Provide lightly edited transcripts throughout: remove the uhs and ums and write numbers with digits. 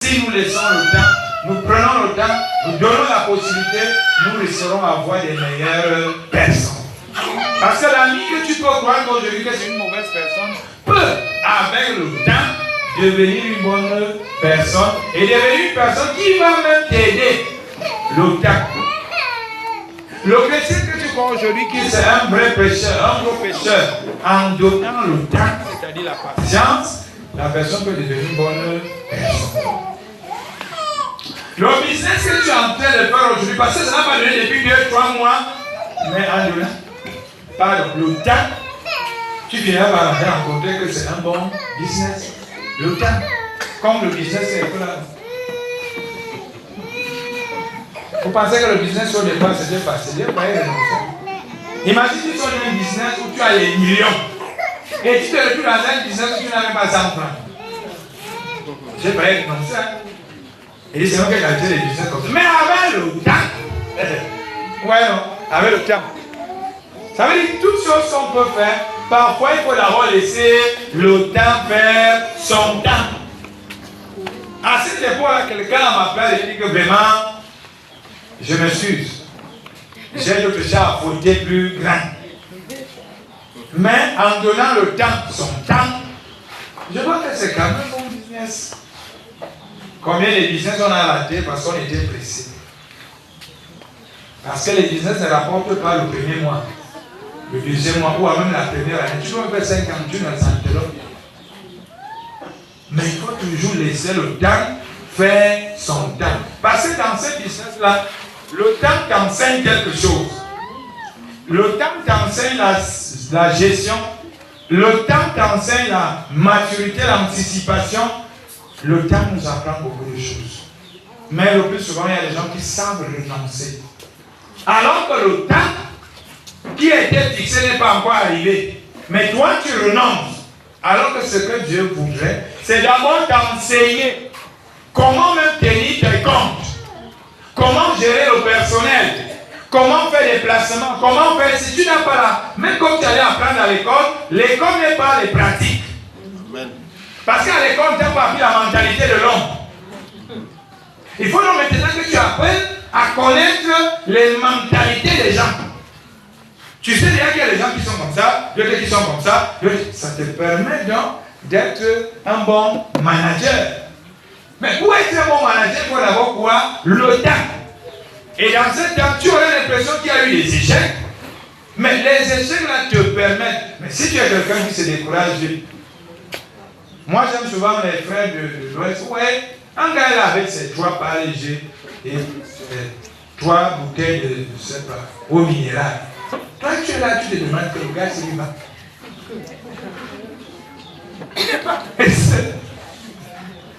si nous laissons le temps, nous prenons le temps, nous donnons la possibilité, nous laisserons avoir des meilleures personnes. Parce que l'ami que tu peux croire qu'aujourd'hui que c'est une mauvaise personne peut, avec le temps, devenir une bonne personne et devenir une personne qui va même t'aider. Le temps. Le chrétien que tu crois aujourd'hui qui c'est un vrai pécheur, un gros pécheur, en donnant le temps, c'est-à-dire la patience, la personne peut devenir une bonne personne. Le business que tu es en train de faire aujourd'hui, parce que ça n'a pas donné depuis 2-3 mois, mais en donnant, pardon, le temps, tu finiras par rencontrer que c'est un bon business. Le temps, comme le business c'est là. Vous pensez que le business au départ c'était facile, imagine tu sois dans un business où tu as les millions et tu te retrouves dans un business où tu n'as même pas 100 francs. J'ai pas être comme ça. Et c'est moi qui ai gagné les business comme ça. Mais avec le temps, ouais non, avec le temps. Ça veut dire toutes choses qu'on peut faire, parfois il faut d'abord laisser le temps faire son temps. À cette époque-là, quelqu'un m'a appelé et dit que vraiment, je m'excuse. J'ai le péché à fauter plus grand. Mais en donnant le temps, son temps, je vois que c'est quand même un bon business. Combien de business on a raté parce qu'on était pressé? Parce que les business ne rapportent pas le premier mois, le deuxième mois ou même la première année. Tu peux faire 5 ans, tu ne s'enterres. Mais il faut toujours laisser le temps faire son temps. Parce que dans ce business-là, le temps t'enseigne quelque chose. Le temps t'enseigne la gestion. Le temps t'enseigne la maturité, l'anticipation. Le temps nous apprend beaucoup de choses. Mais le plus souvent, il y a des gens qui savent renoncer. Alors que le temps qui a été fixé n'est pas encore arrivé. Mais toi, tu renonces. Alors que ce que Dieu voudrait, c'est d'abord t'enseigner comment même tenir tes comptes. Comment gérer le personnel? Comment faire des placements? Comment faire si tu n'as pas là? Même comme tu allais apprendre à l'école n'est pas les pratiques. Amen. Parce qu'à l'école, tu n'as pas appris la mentalité de l'homme. Il faut donc maintenant que tu apprennes à connaître les mentalités des gens. Tu sais déjà qu'il y a des gens qui sont comme ça, d'autres qui sont comme ça. Ça te permet donc d'être un bon manager. Mais pour être un bon manager, il faut d'abord quoi? Le temps. Et dans ce temps, tu auras l'impression qu'il y a eu des échecs. Mais les échecs là te permettent. Mais si tu es quelqu'un qui se décourage, moi j'aime souvent les frères de l'Ouest. Ouais, un gars là avec ses 3 parts légers et 3 bouteilles de je sais pas, eau minérale. Toi tu es là, tu te demandes que le gars s'il va. Il n'est pas.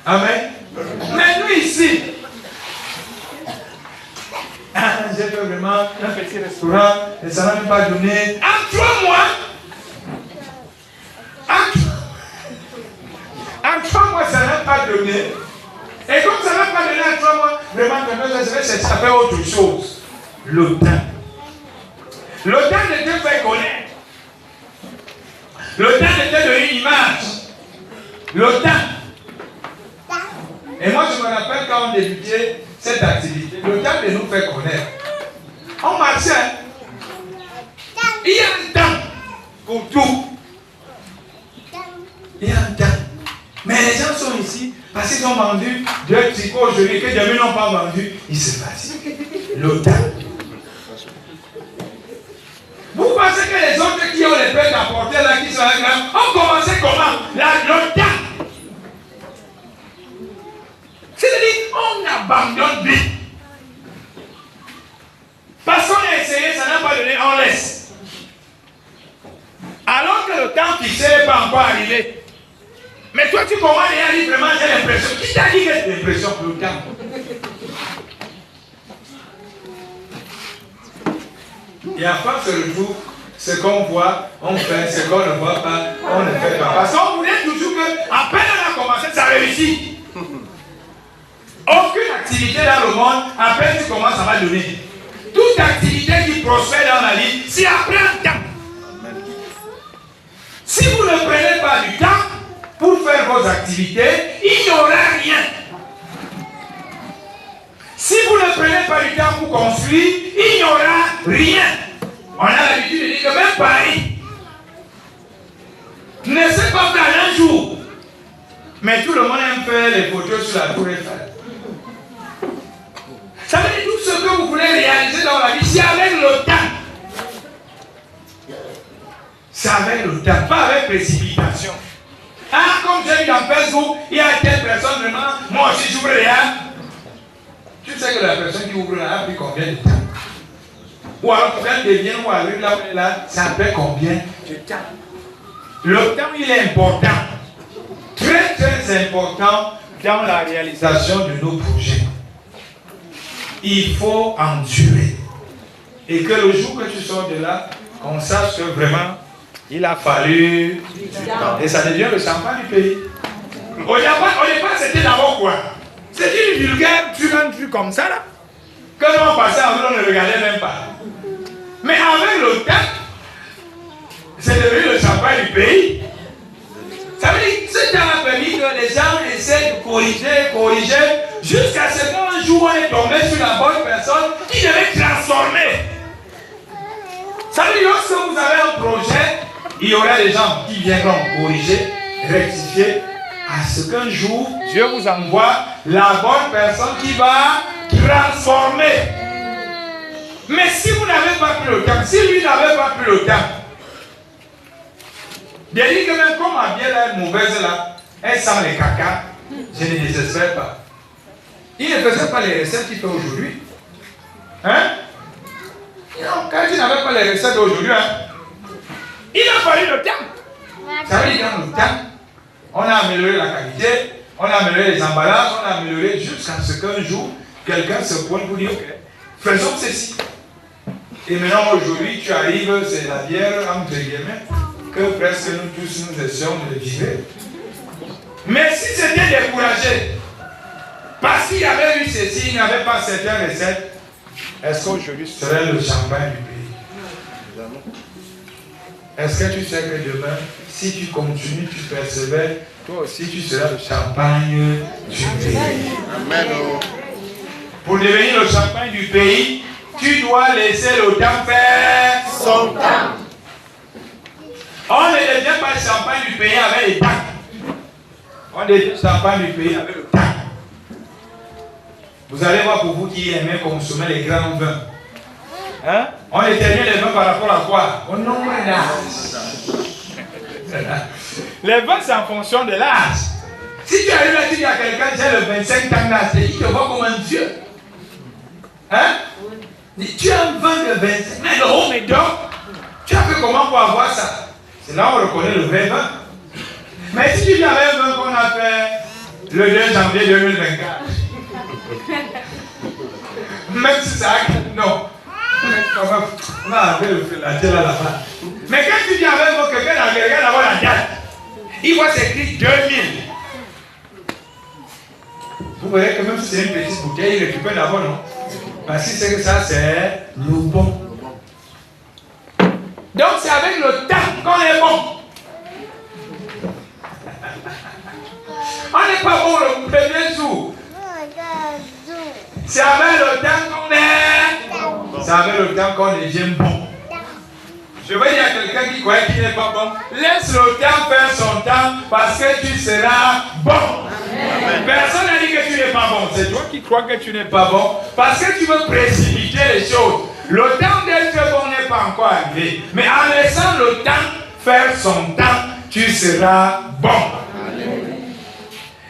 Amen. Mais nous ici, j'ai fait vraiment un petit restaurant et ça n'a même pas donné. En 3 mois, en 3 mois, ça n'a pas donné. Et comme ça n'a pas donné en 3 mois, vraiment, maintenant, je vais chercher à faire autre chose. Le temps. Le temps de te faire connaître. Le temps de te donner une image. Le temps. Et moi, je me rappelle quand on débutait cette activité, le temps de nous faire connaître. On marchait. Il y a un temps pour tout. Il y a un temps. Mais les gens sont ici parce qu'ils ont vendu 2 tricots aujourd'hui que demain n'ont pas vendu. Il se passe. Le temps. Vous pensez que les autres qui ont les pères d'apporter là, qui sont là, ont commencé comment? Le temps. C'est-à-dire, on abandonne vite. Parce qu'on a essayé, ça n'a pas donné, on laisse. Alors que le temps fixé n'est pas encore arrivé. Mais toi, tu commences à dire vraiment, j'ai l'impression. Qui t'a dit que c'est l'impression pour le temps? Et à force de retrouve, ce qu'on voit, on fait, ce qu'on ne voit pas, on ne fait pas. Parce qu'on voulait toujours que, à peine on a commencé, ça réussit. Aucune activité dans le monde, à peine tu commences, ça va donner. Toute activité qui prospère dans la vie, c'est après un temps. Si vous ne prenez pas du temps pour faire vos activités, il n'y aura rien. pas du temps pour construire, il n'y aura rien. On a l'habitude de dire que même Paris ne sait pas faire un jour. Mais tout le monde aime faire les photos sur la tour Eiffel. Ça veut dire tout ce que vous voulez réaliser dans la vie, c'est avec le temps. C'est avec le temps, pas avec précipitation. Ah, comme j'ai eu dans Facebook, il y a telle personne vraiment, moi aussi j'ouvre rien. Tu sais que la personne qui ouvre là a pris combien de temps? Ou alors quand elle devient ou arrive là, ça fait combien de temps? Le temps, il est important. Très très important dans la réalisation de nos projets. Il faut endurer. Et que le jour que tu sors de là, qu'on sache que vraiment, il a fallu du temps. Et ça devient le champagne du pays. Au départ, c'était d'abord quoi? C'était une vulgaire, tu un truc comme ça là. Que l'on passait en on ne regardait même pas. Mais avec le temps, c'est devenu le champagne du pays. Ça veut dire que ce temps a permis que les gens essaient de corriger, jusqu'à ce qu'un jour on est tombé sur la bonne personne qui devait transformer. Ça veut dire que lorsque vous avez un projet, il y aura des gens qui viendront corriger, rectifier, à ce qu'un jour, Dieu vous envoie la bonne personne qui va transformer. Mais si vous n'avez pas pris le temps, si lui n'avait pas pris le temps, de dire que même comme ma bière est mauvaise là, elle sent les caca, je ne désespère pas. Il ne faisait pas les recettes qu'il fait aujourd'hui. Hein? Non, quand il n'avait pas les recettes d'aujourd'hui, hein, il a fallu le temps. Ça veut dire dans le temps, on a amélioré la qualité, on a amélioré les emballages, on a amélioré jusqu'à ce qu'un jour, quelqu'un se pointe pour dire, ok, faisons ceci. Et maintenant, aujourd'hui, tu arrives, c'est la bière, entre guillemets, que presque nous tous nous essayons de vivre. Mais si c'était découragé, parce qu'il y avait eu ceci, il n'avait pas certaines recettes, est-ce qu'aujourd'hui ce serait le champagne du pays? Est-ce que tu sais que demain, si tu continues, tu persévères, toi aussi tu seras le champagne du pays? Amen. Pour devenir le champagne du pays, tu dois laisser le temps faire son temps. On ne devient pas le champagne du pays avec le temps. On devient le champagne du pays avec le temps. Vous allez voir pour vous qui aimez consommer les grands vins. Hein? On détermine les vins par rapport à quoi? Au nombre d'âge. Les vins, c'est en fonction de l'âge. Si tu arrives à dire à quelqu'un, j'ai le 25 ans d'âge, il te voit comme un dieu. Hein? Tu as un vin de 25 ans, mais le haut est d'or. Tu as fait comment pour avoir ça? C'est là où on reconnaît le vrai vin. Mais si tu avais un vin qu'on a fait le 2 janvier 2024, même si ça a... Non. On a enlevé la tête là là-bas. Mais quand tu dis avec moi, quelqu'un regarde d'abord la date, il voit c'est écrit 2000. Vous voyez que même si c'est une petite bouteille, il récupère d'abord, non? Parce qu'il sait que ça, c'est le bon. Donc c'est avec le temps qu'on est bon. On n'est pas bon le premier jour. C'est avec le temps qu'on est. C'est avec le temps qu'on devient bon. Je veux dire à quelqu'un qui croit qu'il n'est pas bon, laisse le temps faire son temps parce que tu seras bon. Amen. Personne n'a dit que tu n'es pas bon. C'est toi qui crois que tu n'es pas bon parce que tu veux précipiter les choses. Le temps d'être bon n'est pas encore arrivé. Mais en laissant le temps faire son temps, tu seras bon. Amen.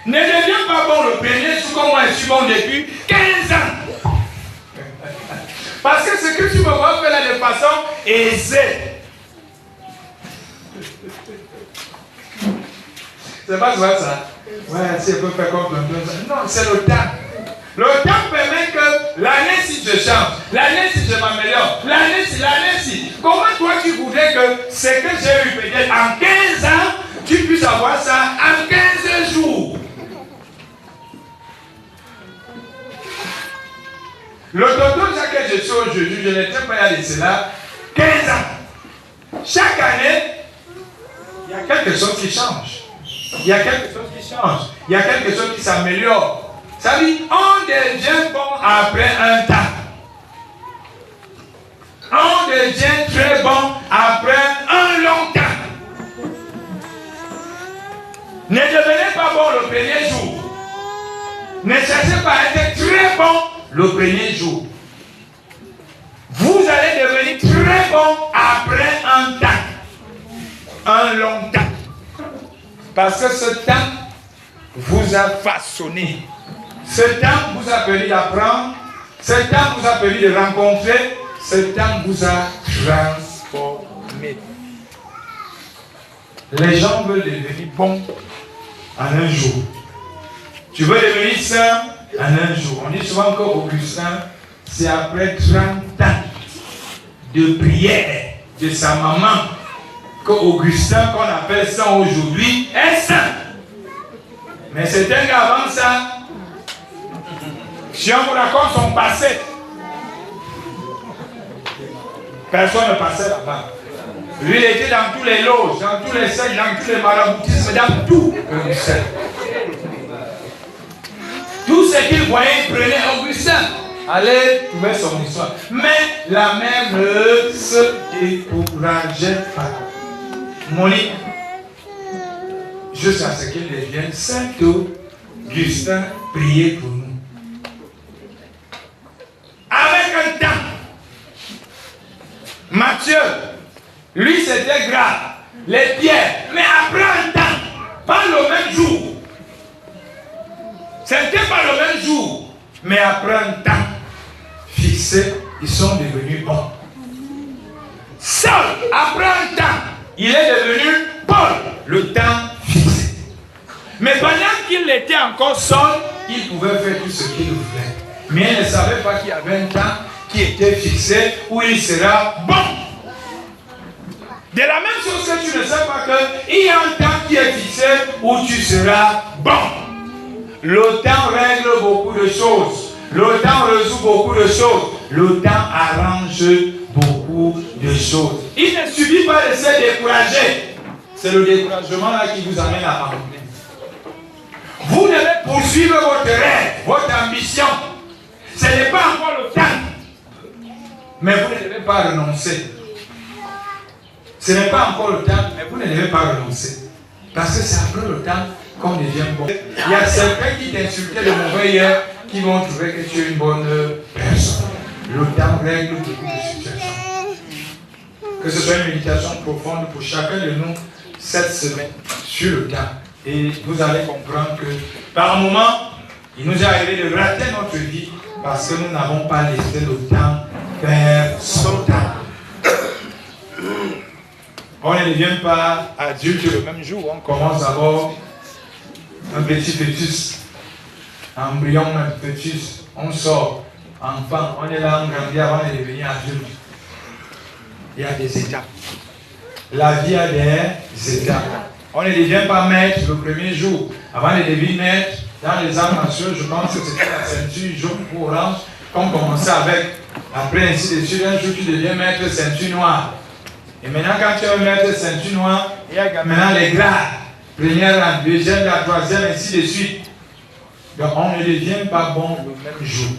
Ne deviens pas bon le premier jour comme moi je suis bon depuis 15 ans. Parce que ce que tu me vois faire là de façon aisée. C'est pas ça. Ouais, si elle peut faire comme ça. Non, c'est le temps. Le temps permet que l'année si je change, l'année si je m'améliore, l'année si. Comment toi tu voudrais que ce que j'ai eu peut-être en 15 ans, tu puisses avoir ça en 15 jours? Le tonton Jacques que je suis aujourd'hui, je n'étais pas allé cela 15 ans. Chaque année, il y a quelque chose qui change. Il y a quelque chose qui change. Il y a quelque chose qui s'améliore. Ça veut dire, on devient bon après un temps. très bon après un long temps. Ne devenez pas bon le premier jour. Ne cherchez pas à être très bon le premier jour. Vous allez devenir très bon après un temps. Un long temps. Parce que ce temps vous a façonné. Ce temps vous a permis d'apprendre. Ce temps vous a permis de rencontrer. Ce temps vous a transformé. Les gens veulent devenir bons en un jour. Tu veux devenir saint en un jour. On dit souvent qu'Augustin, c'est après 30 ans de prière de sa maman qu'Augustin, qu'on appelle saint aujourd'hui, est saint. Mais c'est un gars avant ça. Si on vous raconte son passé, personne ne passait là-bas. Lui, il était dans tous les loges, dans tous les sectes, dans tous les maraboutismes, dans tout. Augustin. Tout ce qu'il voyait, il prenait Augustin. Allez trouver son histoire. Mais la mère ne se décourageait pas. Monique, jusqu'à ce qu'il devienne saint Augustin, priez pour nous. Avec un temps. Matthieu, lui c'était grave. Les pierres. Mais après un temps, pas le même jour. C'était pas le même jour. Mais après un temps fixé, ils sont devenus bons. Seul, après un temps, il est devenu Paul, le temps fixé. Mais pendant qu'il était encore seul, il pouvait faire tout ce qu'il voulait. Mais il ne savait pas qu'il y avait un temps qui était fixé où il sera bon. De la même chose que tu ne sais pas qu'il y a un temps qui est fixé où tu seras bon. Le temps règle beaucoup de choses. Le temps résout beaucoup de choses. Le temps arrange beaucoup de choses. Il ne suffit pas de se décourager. C'est le découragement là qui vous amène à abandonner. Vous devez poursuivre votre rêve, votre ambition. Ce n'est pas encore le temps. Mais vous ne devez pas renoncer. Ce n'est pas encore le temps, mais vous ne devez pas renoncer. Parce que c'est après le temps qu'on devient bon. Il y a certains qui t'insultaient de mauvais hier qui vont trouver que tu es une bonne personne. Le temps règle beaucoup de situations. Que ce soit une méditation profonde pour chacun de nous cette semaine sur le temps. Et vous allez comprendre que par moment, il nous est arrivé de rater notre vie parce que nous n'avons pas laissé le temps faire son temps. On ne devient pas adulte le même jour. On commence d'abord un petit fœtus, embryon, un fœtus. On sort, enfant, on est là, on grandit avant de devenir adulte. Il y a des étapes. La vie a des étapes. On ne devient pas maître le premier jour. Avant de devenir maître, dans les arts martiaux, je pense que c'était la ceinture jaune ou orange qu'on commençait avec. Après, ainsi de suite, un jour tu deviens maître ceinture noire. Et maintenant, quand tu es maître ceinture noire, il y a maintenant les grades. Première rang, deuxième rang, troisième, ainsi de suite. Donc, on ne devient pas bon le même jour.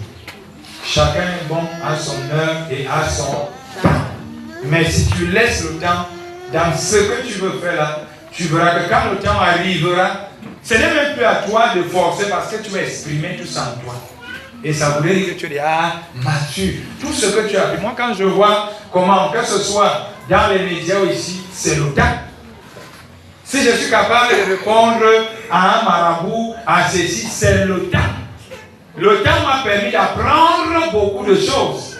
Chacun est bon à son heure et à son temps. Mais si tu laisses le temps dans ce que tu veux faire là, tu verras que quand le temps arrivera, ce n'est même plus à toi de forcer parce que tu as exprimé tout ça en toi. Et ça voulait dire que tu es mature. Tout ce que tu as appris. Moi, quand je vois comment, que ce soit dans les médias ou ici, c'est le temps. Si je suis capable de répondre à un marabout, à ceci, c'est le temps. Le temps m'a permis d'apprendre beaucoup de choses.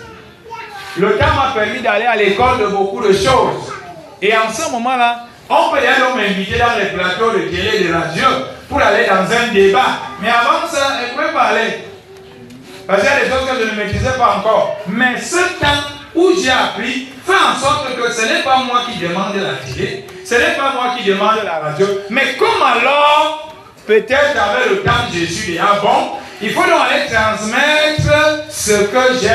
Le temps m'a permis d'aller à l'école de beaucoup de choses. Et en ce moment-là, on peut d'ailleurs m'inviter dans les plateaux de télé et de radio pour aller dans un débat. Mais avant ça, je ne pouvais pas aller. Parce qu'il y a des choses que je ne maîtrisais pas encore. Mais ce temps où j'ai appris, fait en sorte que ce n'est pas moi qui demande la télé, ce n'est pas moi qui demande la radio. Mais comme alors, peut-être avec le temps je suis déjà bon, il faut donc aller transmettre ce que j'ai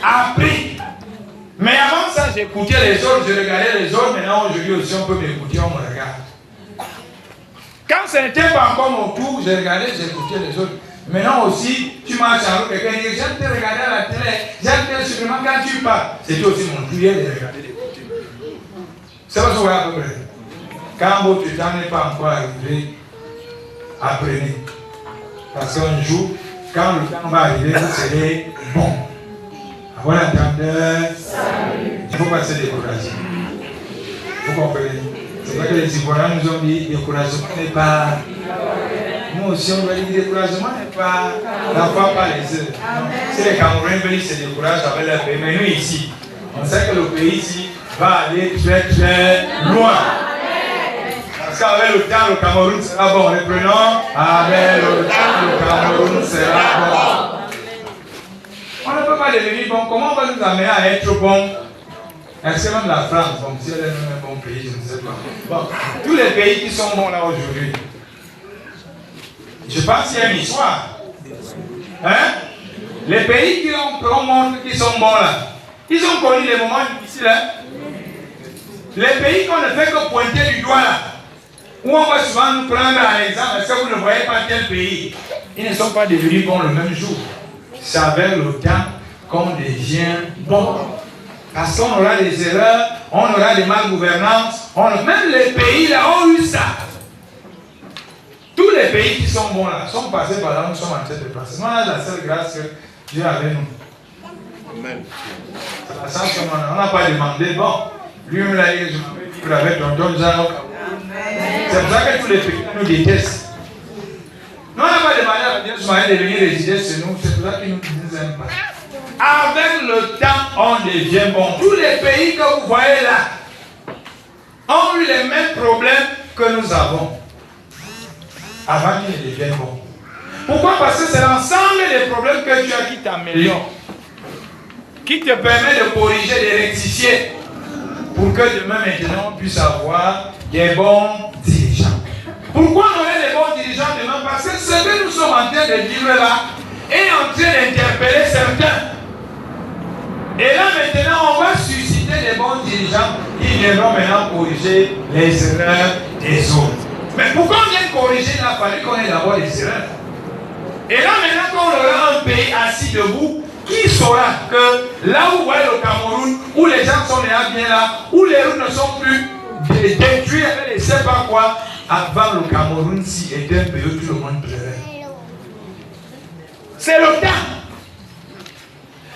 appris. Mais avant ça, j'écoutais les autres, je regardais les autres. Maintenant, aujourd'hui aussi, on peut m'écouter, on me regarde. Quand ce n'était pas encore mon tour, je regardais, j'écoutais les autres. Maintenant aussi, tu marches en route, quelqu'un dit, j'aime te regarder à la télé, j'aime te supplément quand tu parles. C'était aussi mon tour de regarder, d'écouter. C'est pas ce qu'on va à peu près. Quand votre temps n'est pas encore arrivé, apprenez. Parce qu'un jour, quand le temps va arriver, vous serez bon. À bon entendeur, il ne faut pas se décourager. Vous comprenez? C'est vrai que les Ivoiriens nous ont dit découragement n'est pas. Nous aussi on doit dire découragement n'est pas. N'envoie pas les œufs. Si les Camerounais veulent se décourager avec leur pays, mais nous ici, on sait que le pays ici va aller très très loin. Parce qu'avec le temps, le Cameroun sera bon. Reprenons. Avec le temps, le Cameroun sera bon. On ne peut pas devenir bon. Comment on va nous amener à être bon? Est-ce que même la France, bon, si elle est même un bon pays, je ne sais pas. Bon, tous les pays qui sont bons là aujourd'hui, je pense qu'il y a une histoire. Hein? Les pays qu'on montre qui sont bons là, ils ont connu des moments difficiles. Hein? Les pays qu'on ne fait que pointer du doigt là, où on va souvent nous prendre à l'exemple, est-ce que vous ne voyez pas tel pays? Ils ne sont pas devenus bons le même jour. C'est avec le temps qu'on devient bon. Parce qu'on aura des erreurs, on aura des malgouvernances, même les pays là ont eu ça. Tous les pays qui sont bons là sont passés par là, nous sommes en train de passer. Nous, on a la seule grâce que Dieu a avec nous. Amen. On n'a pas demandé, bon, lui-même l'a dit, je m'appelle vivre avec tonton Jean. C'est pour ça que tous les pays nous détestent. Nous, on n'a pas demandé à Dieu de venir résider chez nous, c'est pour ça qu'ils ne nous aiment pas. Avec le temps, on devient bon. Tous les pays que vous voyez là ont eu les mêmes problèmes que nous avons avant qu'ils ne deviennent bons. Pourquoi? Parce que c'est l'ensemble des problèmes que tu as qui t'améliorent, qui te permet de corriger, de rectifier, pour que demain maintenant on puisse avoir des bons dirigeants. Pourquoi on aurait des bons dirigeants demain? Parce que ce que nous sommes en train de vivre là est en train d'interpeller certains. Et là maintenant, on va susciter des bons dirigeants qui viendront maintenant corriger les erreurs des autres. Mais pourquoi on vient corriger? Il a fallu qu'on ait d'abord les erreurs. Et là maintenant, quand on aura un pays assis debout, qui saura que là où vous voyez le Cameroun, où les gens sont déjà bien là, où les routes ne sont plus détruites avec les sais pas quoi, avant le Cameroun, si était un pays où tout le monde pleurait. C'est le temps.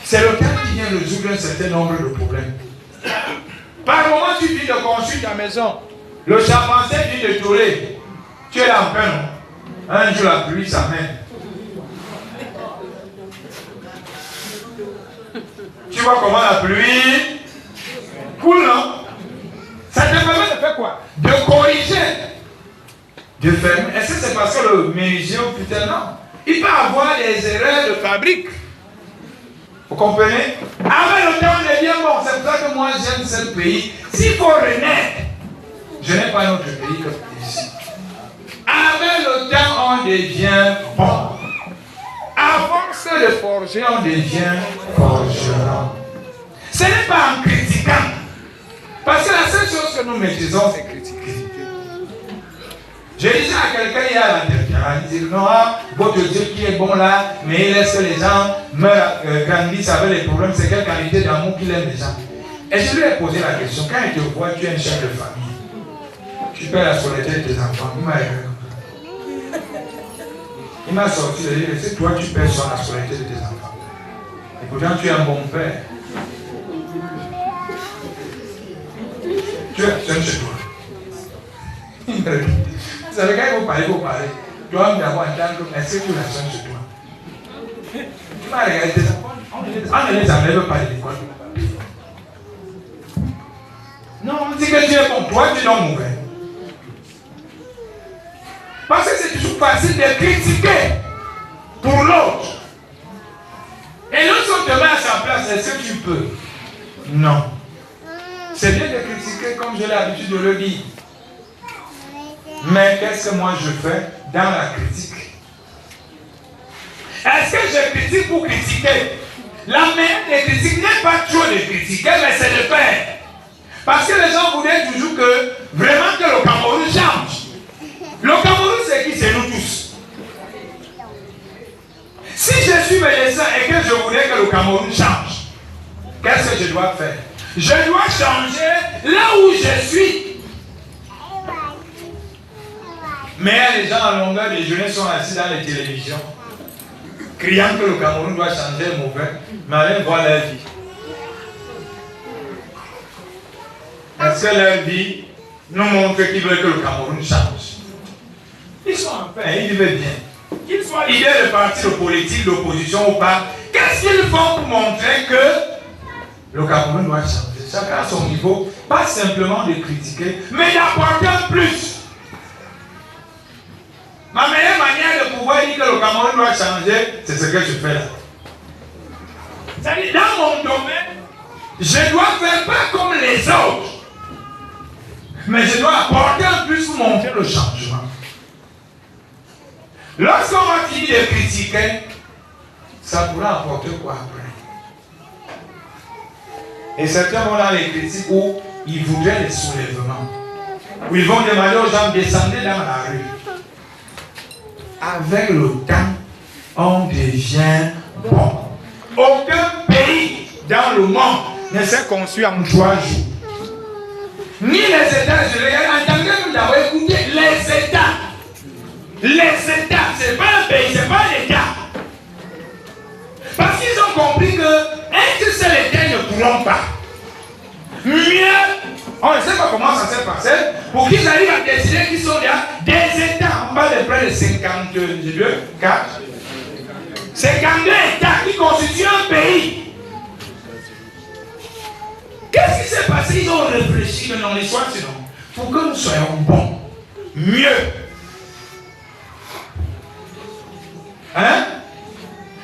C'est le temps qui vient résoudre un certain nombre de problèmes. Par moment, tu viens de construire ta maison. Le charpentier vient de tourner. Tu es là en plein, non? Un jour, la pluie s'amène. Tu vois comment la pluie coule, non? Ça te permet de faire quoi? De corriger. De fermer. Est-ce que c'est parce que le menuisier, putain, non? Il peut avoir des erreurs de fabrique. Vous comprenez? Avec le temps, on est bien bon. C'est pour ça que moi, j'aime ce pays. S'il faut renaître, je n'ai pas notre pays comme ici. Avec le temps, on devient bon. À force de forger, on devient forgeron. Ce n'est pas en critiquant. Parce que la seule chose que nous maîtrisons, c'est critiquer. Je disais à quelqu'un hier à l'intérieur, il dit non, votre Dieu qui est bon là, mais il laisse que les gens grandissent avec les problèmes, c'est quelle qualité d'amour qu'il aime les gens. Et je lui ai posé la question, quand il te voit, tu es un chef de famille, tu paies la scolarité de tes enfants, il m'a aidé. Il m'a sorti de dire, c'est toi tu paies sur la scolarité de tes enfants. Et pourtant tu es un bon père. Tu es seul chez toi. Il me dit, vous savez, quand vous parlez. Tu vas me dire, est-ce que tu la sonnes chez toi? Tu m'as regardé tes enfants, on ne les enlève pas de l'école. Non, on dit que tu es bon, toi tu es non mauvais. Parce que c'est toujours facile de critiquer pour l'autre. Et lorsqu'on te met à sa place, est-ce que tu peux? Non. C'est bien de critiquer comme j'ai l'habitude de le dire. Mais qu'est-ce que moi je fais dans la critique? Est-ce que je critique pour critiquer? La meilleure des critiques n'est pas trop de critiquer, mais c'est de faire. Parce que les gens voudraient toujours que vraiment que le Cameroun change. Le Cameroun, c'est qui? C'est nous tous. Si je suis médecin et que je voudrais que le Cameroun change, qu'est-ce que je dois faire? Je dois changer là où je suis. Mais les gens à longueur de journée sont assis dans les télévisions, criant que le Cameroun doit changer mauvais, mais allez voir leur vie. Est-ce que leur vie nous montre qu'ils veulent que le Cameroun change? Ils sont en paix, ils vivent bien. Qu'ils soient leaders de partis de politique, d'opposition ou pas, qu'est-ce qu'ils font pour montrer que le Cameroun doit changer? Chacun à son niveau, pas simplement de critiquer, mais d'apporter un plus. Ma meilleure manière de pouvoir dire que le Cameroun doit changer, c'est ce que je fais là. C'est-à-dire, dans mon domaine, je dois faire pas comme les autres. Mais je dois apporter un plus pour montrer le changement. Lorsqu'on va finir de critiquer, ça pourra apporter quoi après? Et certains vont dans les critiques où ils voudraient les soulèvements. Où ils vont demander aux gens de descendre dans la rue. Avec le temps, on devient bon. Aucun pays dans le monde ne s'est construit en 3 jours. Ni les États-Unis, en tant que nous avons écouté, les États, c'est pas un pays, c'est pas l'État. Parce qu'ils ont compris qu'un seul État ne pourront pas. Mieux, on ne sait pas comment ça s'est passé, pour qu'ils arrivent à décider qu'ils sont là des États. On parle de près de 52, 4, 52 États qui constituent un pays. Qu'est-ce qui s'est passé? Ils ont réfléchi dans l'histoire, sinon, pour que nous soyons bons, mieux. Hein?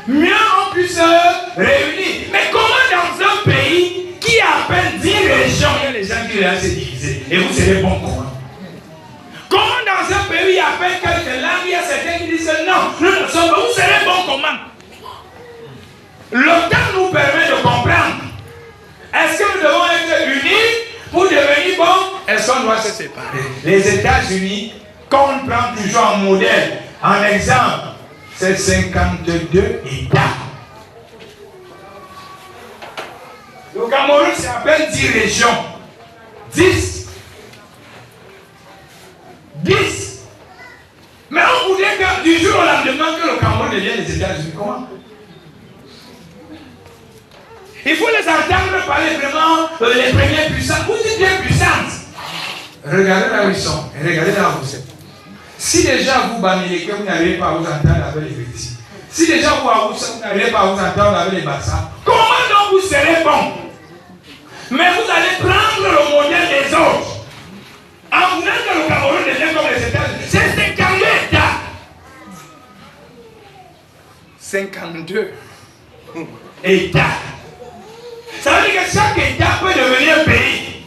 Mieux on puisse se réunir. Mais comment dans un pays qui a à peine 10 régions, il y a des gens qui restent divisés, et vous serez bons comment? Comment dans un pays, il y a à peine quelques langues, il y a certains qui disent non, nous ne sommes pas, vous serez bons comment? Le temps nous permet de comprendre. Est-ce que nous devons être unis pour devenir bons? Est-ce qu'on doit se séparer? Les États-Unis, qu'on prend toujours en modèle, en exemple, c'est 52 États. Le Cameroun s'appelle 10 régions. 10. Mais on voudrait que du jour au lendemain que le Cameroun devienne les États-Unis. Comment? Il faut les entendre parler vraiment les premières puissances. Vous dites bien puissantes. Regardez là où ils sont et regardez là où vous êtes. Si déjà vous bannez que vous n'arrivez pas à vous entendre avec les petits, si déjà vous n'arrivez pas à vous entendre avec les bassins, comment donc vous serez bon? Mais vous allez prendre le modèle des autres. En voulant que le Cameroun devienne comme les États-Unis, c'est 52 États. 52 États. Ça veut dire que chaque État peut devenir un pays.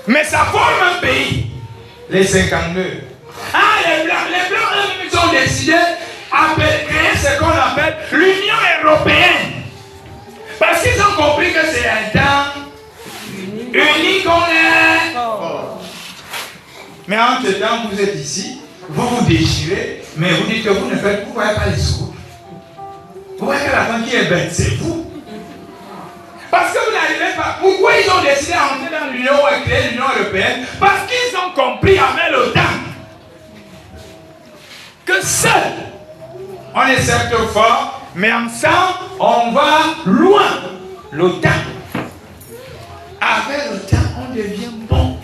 Mais ça forme un pays. Les 52. Ah, les Blancs eux-mêmes, ils ont décidé de créer ce qu'on appelle l'Union européenne. Parce qu'ils ont compris que c'est un temps uni qu'on est. Mais entre-temps, vous êtes ici, vous vous déchirez, mais vous dites que vous ne faites, vous voyez pas les autres. Vous voyez que la femme qui est bête, c'est vous. Parce que vous n'arrivez pas. Pourquoi ils ont décidé d'entrer dans l'Union ou à créer l'Union européenne? Parce qu'ils ont compris avec le temps que seul, on est certes fort, mais ensemble, on va loin. Le temps. Avec le temps, on devient bon.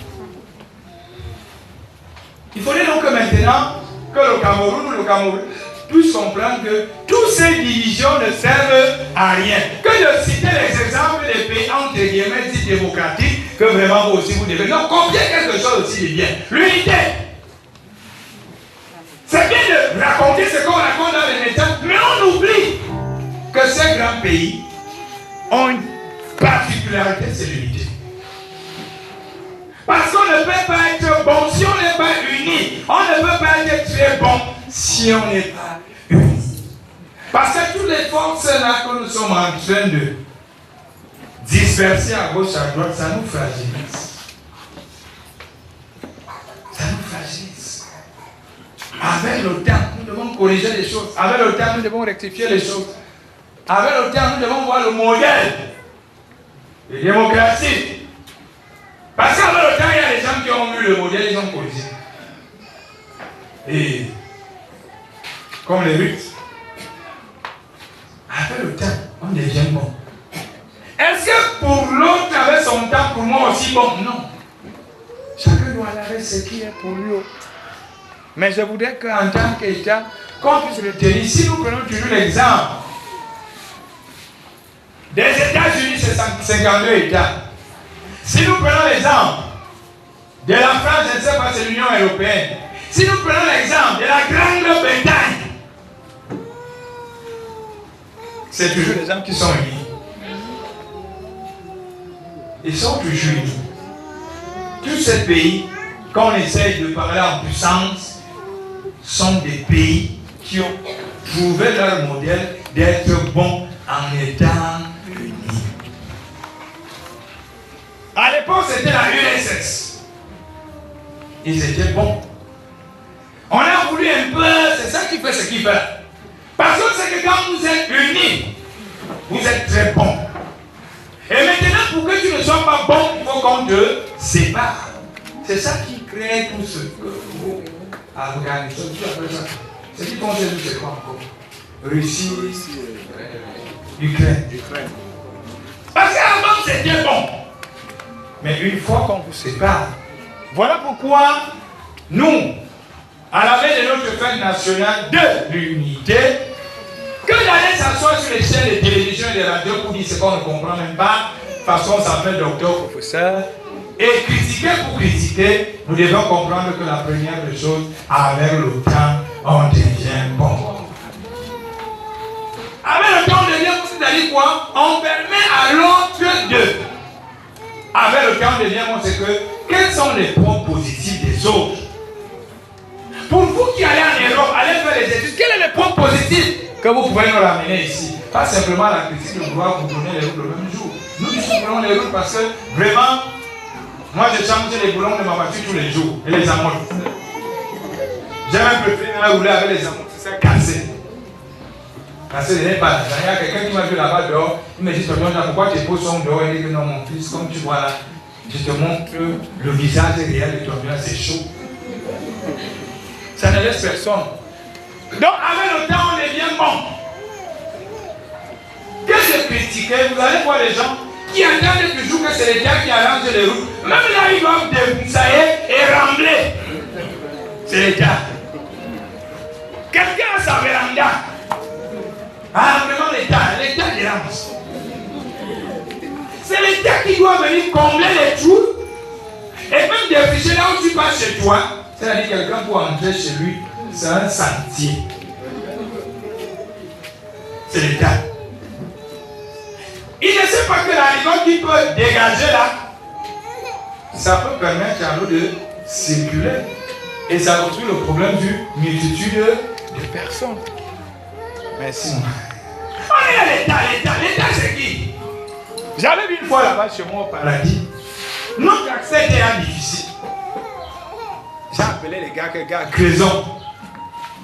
Il faudrait donc que maintenant, que le Cameroun puisse comprendre que toutes ces divisions ne servent à rien. Que de citer les exemples des pays entre guillemets dits démocratiques, que vraiment vous aussi vous devez. Non, combien quelque chose aussi de bien. L'unité. C'est bien de raconter ce qu'on raconte dans les médias, mais on oublie que ces grands pays ont une particularité, c'est l'unité. Parce qu'on ne peut pas être bon si on n'est pas unis. On ne peut pas être très bon si on n'est pas unis. Parce que toutes les forces là que nous sommes en train de disperser à gauche, à droite, ça nous fragilise. Ça nous fragilise. Avec le temps, nous devons corriger les choses. Avec le temps, nous devons rectifier les choses. Avec le temps, nous devons voir le modèle et démocratique. Parce qu'avant le temps, il y a des gens qui ont vu le modèle, ils ont causé. Et comme les Russes, avec le temps, on devient bon. Est-ce que pour l'autre avec son temps, pour moi aussi bon? Non. Chacun doit aller avec ce qui est pour lui. Mais je voudrais qu'en tant qu'État, qu'on puisse le tenir. Si nous prenons toujours l'exemple des États-Unis, c'est 52 États. Si nous prenons l'exemple de la France, je ne sais pas, c'est l'Union européenne. Si nous prenons l'exemple de la Grande-Bretagne, c'est toujours les gens qui sont unis. Ils sont toujours unis. Tous ces pays, quand on essaye de parler en puissance, sont des pays qui ont trouvé leur modèle d'être bons en étant unis. À l'époque, c'était la URSS. Ils étaient bons. On a voulu un peu, c'est ça qui fait ce qu'il fait. Parce que c'est que quand vous êtes unis, vous êtes très bons. Et maintenant, pour que tu ne sois pas bon, il faut qu'on te sépare. C'est ça qui crée tout ce que vous organisez. C'est qui qu'on sait, c'est quoi encore? Russie, Ukraine. Parce qu'avant, c'était bon. Mais une fois qu'on vous sépare, voilà pourquoi nous, à la veille de notre fête nationale de l'unité, que d'aller s'asseoir sur les chaînes de télévision et de radio pour dire ce qu'on ne comprend même pas, parce qu'on s'appelle docteur, professeur, et critiquer pour critiquer, nous devons comprendre que la première des choses, avec le temps, on devient bon. Avec le temps, on devient bon, c'est-à-dire quoi? On permet à l'autre de. Avec le temps, on devient bon, c'est que, quels sont les points positifs des autres? Pour vous qui allez en Europe, allez faire les études, quel est le point positif que vous pouvez nous ramener ici? Pas simplement la critique de vouloir vous donner les routes le même jour. Nous distribuons les routes parce que vraiment, moi je change les boulons de ma voiture tous les jours et les amortis. J'ai même préféré rouler avec les amortisseurs cassés. Parce que je n'ai pas là. Il y a quelqu'un qui m'a vu là-bas dehors, il me dit pourquoi tes peaux sont dehors? Il dit que non, mon fils, comme tu vois là, je te montre le visage réel de ton bien, c'est chaud. Ça ne laisse personne. Donc, avec le temps, on devient bon. Que je critiquais, vous allez voir les gens qui attendent toujours que c'est l'État qui arrange les routes. Même là, ils doivent débroussailler et rembler. C'est l'État. Quelqu'un a sa véranda. Ah, vraiment l'État dérange. C'est l'État qui doit venir combler les trous et même défricher là où tu passes chez toi. C'est-à-dire quelqu'un pour entrer chez lui, c'est un sentier. C'est l'État. Il ne sait pas que la rivière qui peut dégager là, ça peut permettre à nous de circuler. Et ça résout le problème d'une multitude de personnes. Merci. On est à l'État c'est qui? J'avais vu une fois là-bas chez moi au paradis. Notre accès était difficile. J'ai appelé les gars, creusons.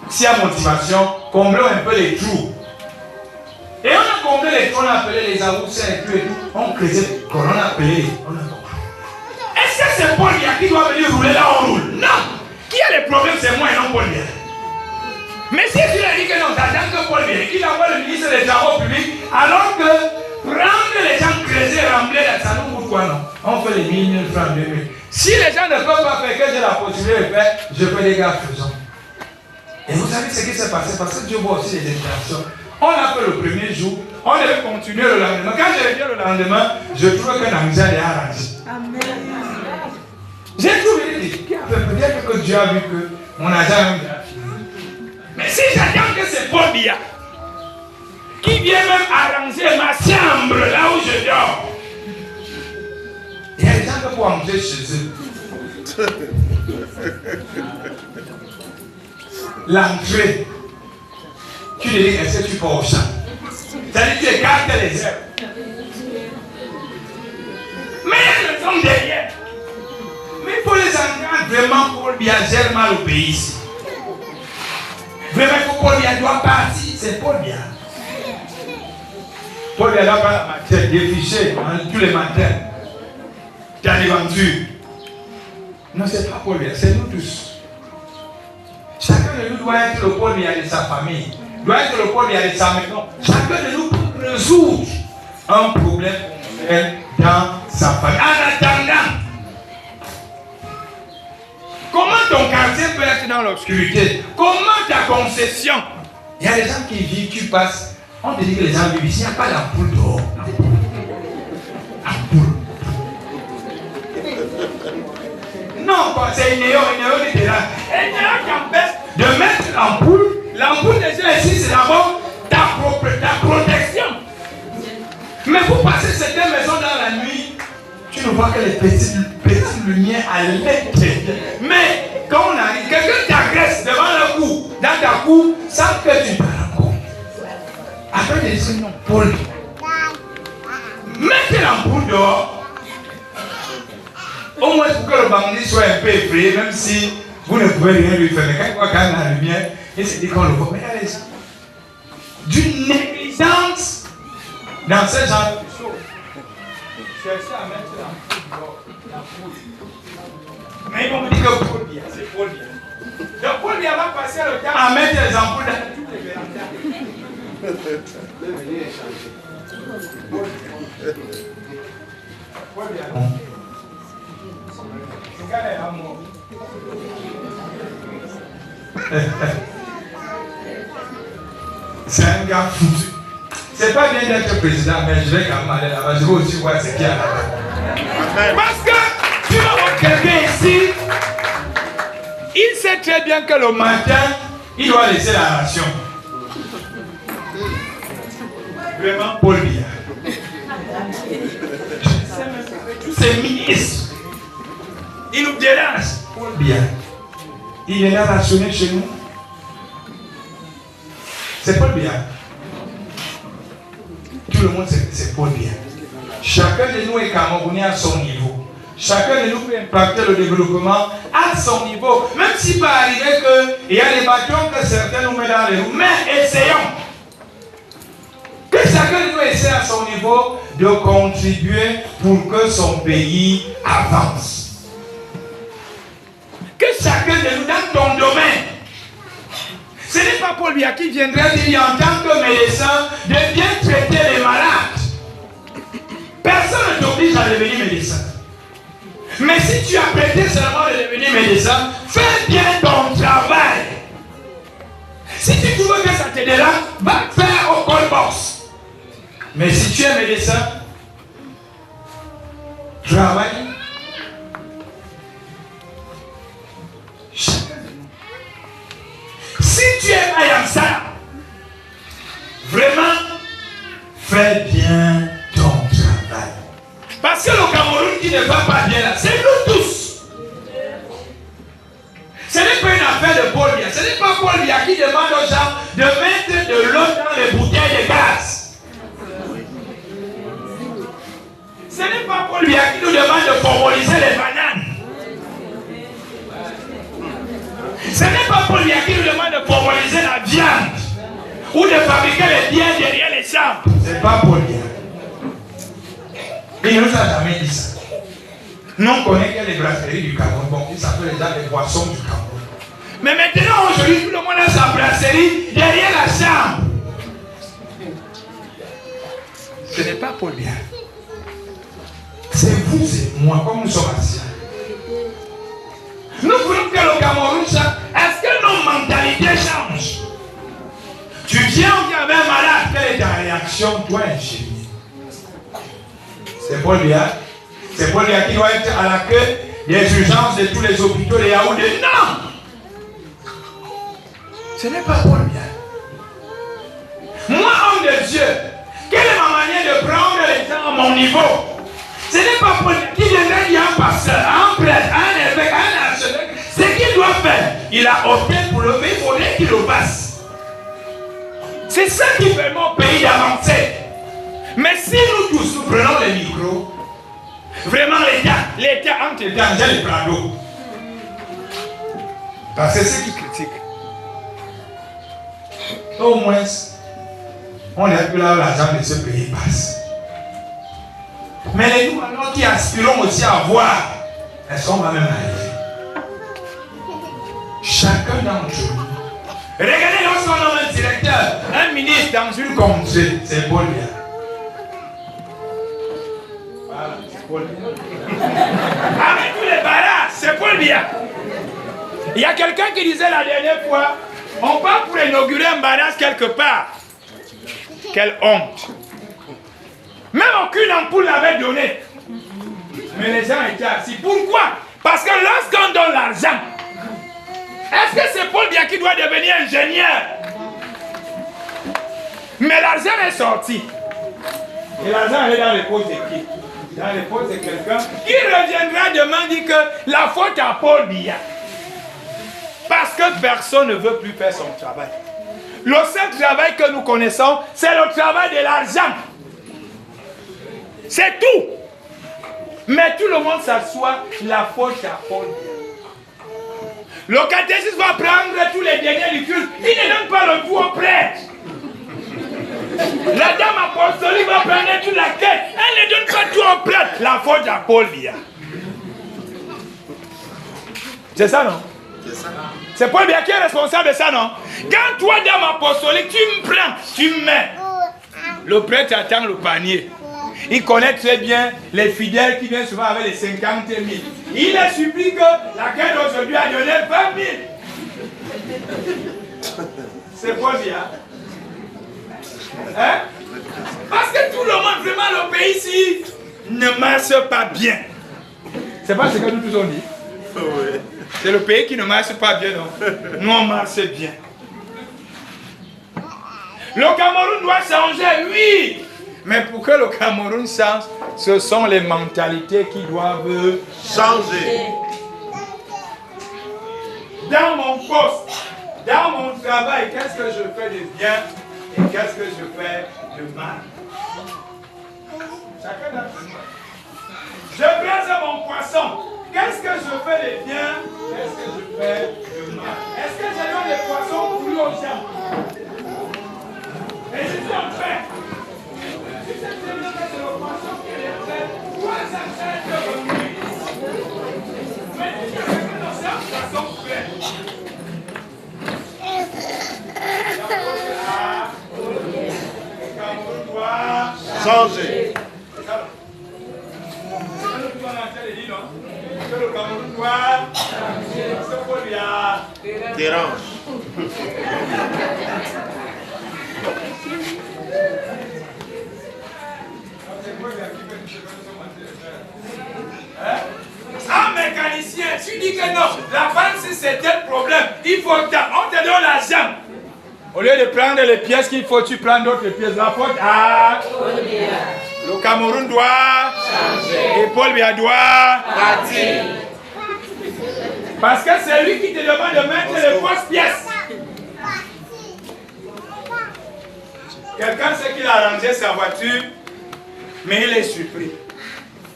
S'il y a motivation, comblons un peu les trous. Et on a comblé les trous, on a appelé les aroussins et tout. On creusait, on a appelé. Est-ce que c'est Paul Biya qui doit venir rouler là où on roule? Non! Qui a les problèmes, c'est moi et non Paul Biya. Mais si tu l'as dit que non, t'attends que Paul Biya, qu'il envoie le ministre des Travaux publics, alors que prendre les gens creuser, remplir, ça nous coûte quoi non? On fait les 1000 francs, 2000. Si les gens ne peuvent pas faire, que j'ai la possibilité de faire, je fais des gars faisant. Et vous savez ce qui s'est passé? Parce que Dieu voit aussi les intentions. On l'a fait le premier jour, on devait continuer le lendemain. Quand je reviens le lendemain, je trouve que l'amitié est arrangée. Amen. J'ai trouvé des qui avaient peut-être que Dieu a vu que mon agent a fini. Mais si j'attends que c'est Paul Biya qui vient même arranger ma chambre là où je dors, il y a des gens qui peuvent entrer chez eux. L'entrée, tu dis est-ce que tu pars au champ? C'est-à-dire que tu écartes les herbes. Mais il y a des hommes derrière. Mais pour les enfants, vraiment, Paul Biya gère mal au pays ici. Vraiment, Paul Biya doit partir, c'est Paul Biya. Paul est là par la matière, défiché tous les matins. Tu as l'aventure. Non, ce n'est pas Paul, c'est nous tous. Chacun de nous doit être le Paul de sa famille, doit être le Paul de sa maison. Chacun de nous peut résoudre un problème dans sa famille. En attendant, comment ton quartier peut être dans l'obscurité? Comment ta concession? Il y a des gens qui vivent, tu passes, on te dit que les gens vivent ici, il n'y a pas d'ampoule dehors. Ampoule. Non, c'est une néo qui est là. Et néo qui empêche de mettre l'ampoule. L'ampoule déjà ici, c'est d'abord ta protection. Mais vous passez certaines maisons dans la nuit, tu ne vois que les petites lumières à l'intérieur. Mais quand on arrive, quelqu'un t'agresse devant le cou, dans ta cour, sans que tu te rends compte. Après, il dit non, Paul. Mettez l'ampoule dehors. Au moins pour que le bandit soit un peu effrayé, même si vous ne pouvez rien lui faire. Mais quand il voit quand même la lumière, il se dit qu'on le voit. Mais regardez ça. D'une négligence dans ce genre de choses. Cherchez à mettre la poule. Mais ils vont me dire que Paul bien, c'est Paul bien. Donc Paul bien va passer le temps à mettre les ampoules dans toutes les vérandas. Venez échanger. Paul bien. C'est un gars foutu. C'est pas bien d'être président, mais je vais quand même aller là-bas. Je vais aussi voir ce qu'il y a là-bas. Parce que tu vois quelqu'un ici, il sait très bien que le matin, il doit laisser la ration. Vraiment, Paul Biya. Tous ces ministres. Il nous dérange. Paul Biya. Il est là rationné chez nous. C'est Paul Biya. Tout le monde c'est Paul Biya. Chacun de nous est Camerounais à son niveau. Chacun de nous peut impacter le développement à son niveau. Même s'il peut arriver qu'il y a des bâtons que certains nous mettent dans les roues. Mais essayons. Que chacun de nous essaie à son niveau de contribuer pour que son pays avance. Que chacun de nous dans ton domaine. Ce n'est pas Paul Biya qui viendrait dire en tant que médecin de bien traiter les malades. Personne ne t'oblige à devenir médecin. Mais si tu as prêté seulement de devenir médecin, fais bien ton travail. Si tu trouves que ça te dérange, va faire au call box. Mais si tu es médecin, travaille. Si tu es Mayamsa, vraiment, fais bien ton travail. Parce que le Cameroun qui ne va pas bien là, c'est nous tous. Ce n'est pas une affaire de Paul Biya. Ce n'est pas Paul Biya qui demande aux gens de mettre de l'eau dans les bouteilles de gaz. Ce n'est pas Paul Biya qui nous demande de favoriser les bananes. Ce n'est pas Paul Biya qui nous demande de favoriser la viande ou de fabriquer les biens derrière les champs. Ce n'est pas Paul Biya. Il ne nous a jamais dit ça. Nous on connaît que les brasseries du Cameroun, bon, ils s'appellent déjà les boissons du Cameroun. Mais maintenant, aujourd'hui, tout le monde a sa brasserie derrière la chambre. Ce n'est pas Paul Biya. C'est vous et moi, comme nous sommes assis. Nous voulons que le Cameroun change. Est-ce que nos mentalités changent? Tu viens avec un malade, quelle est ta réaction, toi, ingénieur? C'est Paul Biya. C'est Paul Biya qui doit être à l'accueil des urgences de tous les hôpitaux de Yaoundé. Non! Ce n'est pas Paul Biya. Moi, homme de Dieu, quelle est ma manière de prendre les gens à mon niveau? Ce n'est pas Paul Biya qui viendrait dire à un pasteur, à un prêtre, à un évêque, à un archevêque. Ce qu'il doit faire, il a opté pour le faire, il faudrait qu'il le fasse. C'est ça qui fait mon pays d'avancer. Mais si nous tous nous prenons les micros, vraiment l'État entre les dangers les plans. Parce que c'est ceux qui critiquent. Au moins, on est plus là où l'argent de ce pays passe. Mais les nous alors qui aspirons aussi à voir, est-ce qu'on va même arriver? Chacun d'entre nous. Regardez lorsqu'on a un directeur, un ministre dans une contrée, c'est Paul Biya. Voilà, c'est Paul Biya. Avec tous les barrages, c'est Paul Biya. Il y a quelqu'un qui disait la dernière fois, on part pour inaugurer un barrage quelque part. Quelle honte. Même aucune ampoule n'avait donné. Mais les gens étaient assis. Pourquoi? Parce que lorsqu'on donne l'argent, est-ce que c'est Paul Biya qui doit devenir ingénieur? Mais l'argent est sorti. Et l'argent est dans les poches de qui? Dans les poches de quelqu'un qui reviendra demain dire que la faute à Paul Biya. Parce que personne ne veut plus faire son travail. Le seul travail que nous connaissons, c'est le travail de l'argent. C'est tout. Mais tout le monde s'assoit, la faute à Paul Biya. Le catéchisme va prendre tous les derniers du culte. Il ne donne pas le tout au prêtre. La dame apostolique va prendre toute la quête. Elle ne donne pas tout au prêtre. La faute à Paul Biya. C'est ça, non? C'est ça. C'est Paul Biya qui est responsable de ça, non? Quand toi, dame apostolique, tu me prends, tu me mets. Le prêtre attend le panier. Il connaît très bien les fidèles qui viennent souvent avec les 50 000. Il les supplie que la quête d'aujourd'hui a donné 20 000. C'est Paul Biya. Hein? Parce que tout le monde, vraiment, le pays ici ne marche pas bien. C'est pas ce que nous tous on dit. Oui. C'est le pays qui ne marche pas bien, non? Nous, on marche bien. Le Cameroun doit changer, oui. Mais pour que le Cameroun change, ce sont les mentalités qui doivent changer. Dans mon poste, dans mon travail, qu'est-ce que je fais de bien et qu'est-ce que je fais de mal? Chacun d'entre nous. Je brasse mon poisson. Qu'est-ce que je fais de bien? Qu'est-ce que je fais de mal? Est-ce que je donne des poissons pour aux gens? Et je suis en train. Si c'est le poisson qui est en train, toi, ça fait de revenir. Mais si je fais que dans un poisson frais, le Cameroun doit changer. Que le Cameroun doit changer. Parce que Paul Biya dérange. Un mécanicien, tu dis que non, la panne c'est tel problème, il faut que on te donne l'argent. Au lieu de prendre les pièces qu'il faut, tu prends d'autres pièces. La faute à Paul Biya. Le Cameroun doit changer. Et Paul Biya doit partir. Parce que c'est lui qui te demande de mettre les fausses pièces. Quelqu'un sait qu'il a rangé sa voiture, mais il est surpris.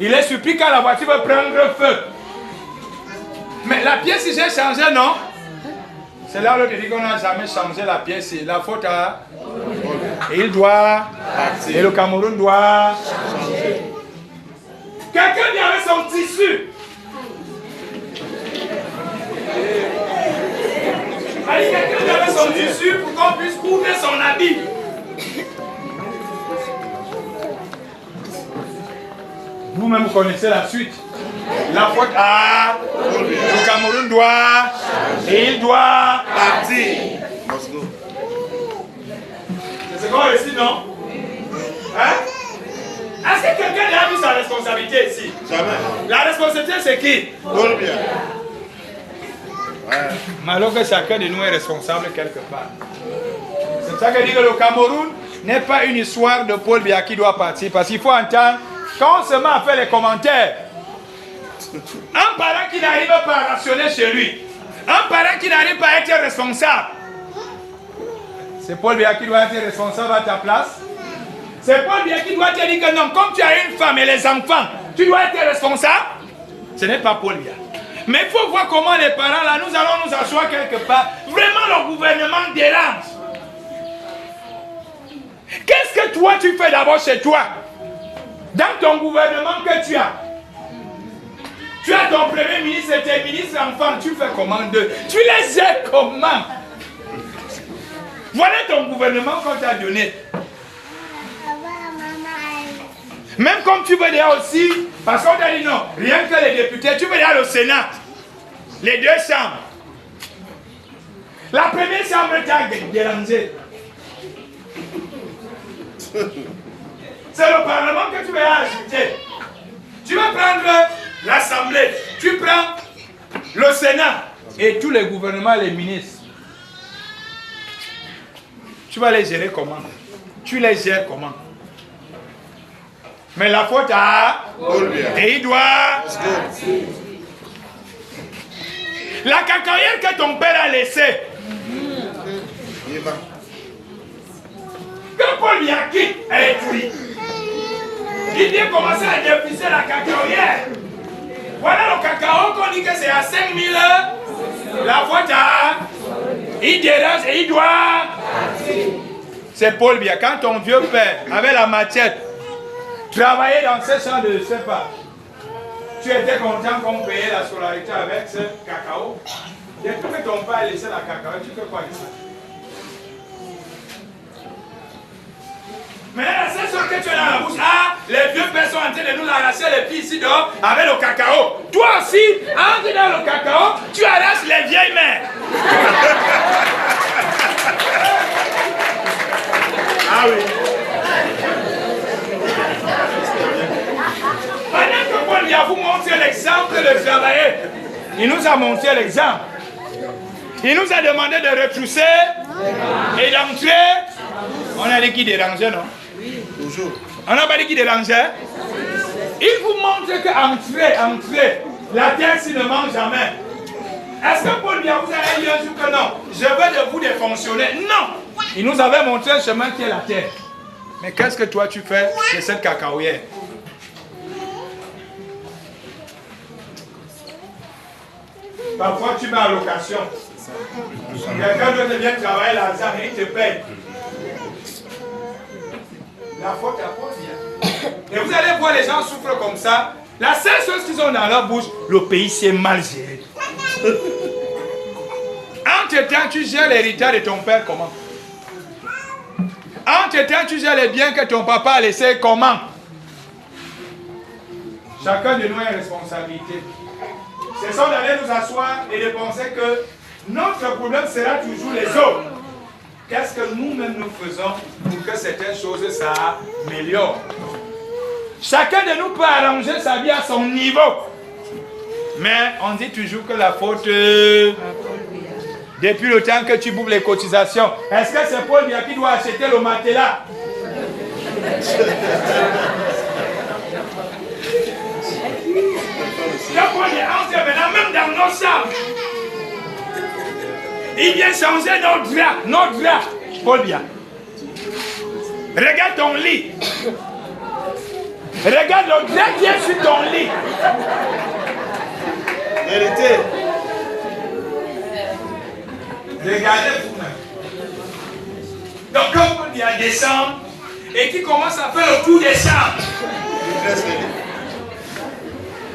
Il est surpris quand la voiture va prendre feu. Mais la pièce, si j'ai changé, non? C'est là où l'autre dit qu'on n'a jamais changé la pièce. La faute à... Et il doit partir. Et le Cameroun doit changer. Quelqu'un vient avec son tissu. Allez, quelqu'un vient avec son tissu pour qu'on puisse couvrir son habit. Vous-même connaissez la suite. La faute à... Le Cameroun doit... Et il doit partir. C'est ce qu'on récite, non? Hein? Est-ce que quelqu'un a vu sa responsabilité ici? Jamais. La responsabilité, c'est qui? Paul Biya. Mais alors que chacun de nous est responsable quelque part. C'est ça que dit que le Cameroun n'est pas une histoire de Paul Biya qui doit partir. Parce qu'il faut entendre, quand on se met à faire les commentaires, un parent qui n'arrive pas à rationner chez lui, un parent qui n'arrive pas à être responsable, c'est Paul Biya qui doit être responsable à ta place. C'est Paul Biya qui doit te dire que non, comme tu as une femme et les enfants, tu dois être responsable. Ce n'est pas Paul Biya. Mais il faut voir comment les parents, là, nous allons nous asseoir quelque part. Vraiment, le gouvernement dérange. Quel que toi tu fais d'abord chez toi? Dans ton gouvernement que tu as. Tu as ton premier ministre et tes ministres enfants. Tu fais comment d'eux? Tu les gères comment? Voilà ton gouvernement qu'on t'a donné. Même comme tu veux dire aussi, parce qu'on t'a dit non, rien que les députés, tu veux dire le Sénat, les deux chambres. La première chambre t'a dérangé. C'est le Parlement que tu vas ajouter. Tu vas prendre l'Assemblée, tu prends le Sénat et tous les gouvernements, les ministres. Tu vas les gérer comment? Tu les gères comment? Mais la faute à... Et il doit... La cacahuète que ton père a laissée. Quand Paul Biya quitte, elle est pourrie. Il vient commencer à dépisser la cacahuète. Voilà le cacao qu'on dit que c'est à 5 000. La faute à... Il dérange et il doit... C'est Paul Biya. Quand ton vieux père avait la machette, travaillait dans ce champ de, je ne sais pas, tu étais content qu'on payait la scolarité avec ce cacao. Depuis que ton père a laissé la cacao, tu fais quoi avec ça? Mais la seule chose que tu as dans la bouche, ah, les vieux pères sont en train de nous arracher les filles ici dehors avec le cacao. Toi aussi, entre dans le cacao, tu arraches les vieilles mères. Ah oui. Pendant que Paul Biya vous montre l'exemple de travailler, il nous a montré l'exemple. Il nous a demandé de retrousser et d'entrer. On a dit qui dérangeait, non? Oui. Toujours. On n'a pas dit qui dérangeait? Il vous montre qu'entrer, la terre s'il ne mange jamais. Est-ce que Paul Biya vous a dit un jour que non, je veux de vous des fonctionnaires? Non! Il nous avait montré un chemin qui est la terre. Mais qu'est-ce que toi tu fais de cette cacahuète? Parfois tu mets en location. Quelqu'un d'autre vient travailler l'argent et il te paye. La faute à Paul Biya. Et vous allez voir les gens souffrent comme ça. La seule chose qu'ils ont dans leur bouche, le pays s'est mal géré. Entre-temps, tu gères l'héritage de ton père comment? Entre-temps, tu gères les biens que ton papa a laissés comment? Chacun de nous a une responsabilité. Ce sont d'aller nous asseoir et de penser que notre problème sera toujours les autres. Qu'est-ce que nous-mêmes nous faisons pour que certaines choses s'améliorent? Chacun de nous peut arranger sa vie à son niveau. Mais on dit toujours que la faute... Depuis le temps que tu bouffes les cotisations, est-ce que c'est Paul Biya qui doit acheter le matelas? Paul Biya entre maintenant même dans nos chambres. Il vient changer nos draps. Paul Biya. Regarde ton lit. Regarde le drap qui est sur ton lit. Vérité. Regardez vous-même. Donc quand Paul Biya descend et qui commence à faire le tour des chambres.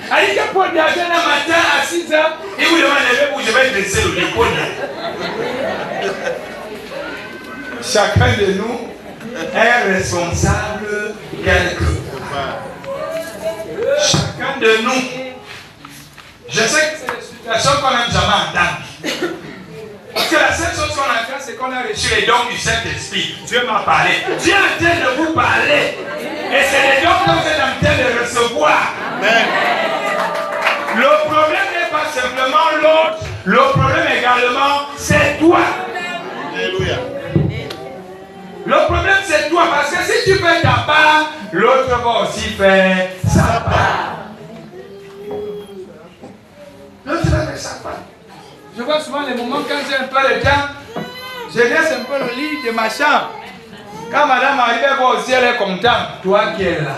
Allez que Paul Biya vient un matin à 6 h et vous demandez lever pour je vais dresser le lit. Chacun de nous est responsable quelque part. Chacun de nous. Je sais que c'est des situations qu'on n'aime jamais entendre. Parce que la seule chose qu'on a fait, c'est qu'on a reçu les dons du Saint-Esprit. Dieu m'a parlé. Dieu est en train de vous parler. Et c'est les dons que vous êtes en train de recevoir. Amen. Le problème n'est pas simplement l'autre. Le problème également, c'est toi. Alléluia. Le problème, c'est toi. Parce que si tu fais ta part, l'autre va aussi faire sa part. L'autre va faire sa part. Je vois souvent les moments quand j'ai un peu de temps, je laisse un peu le lit de ma chambre. Quand madame arrive, elle voit aussi, elle est contente. Toi qui es là.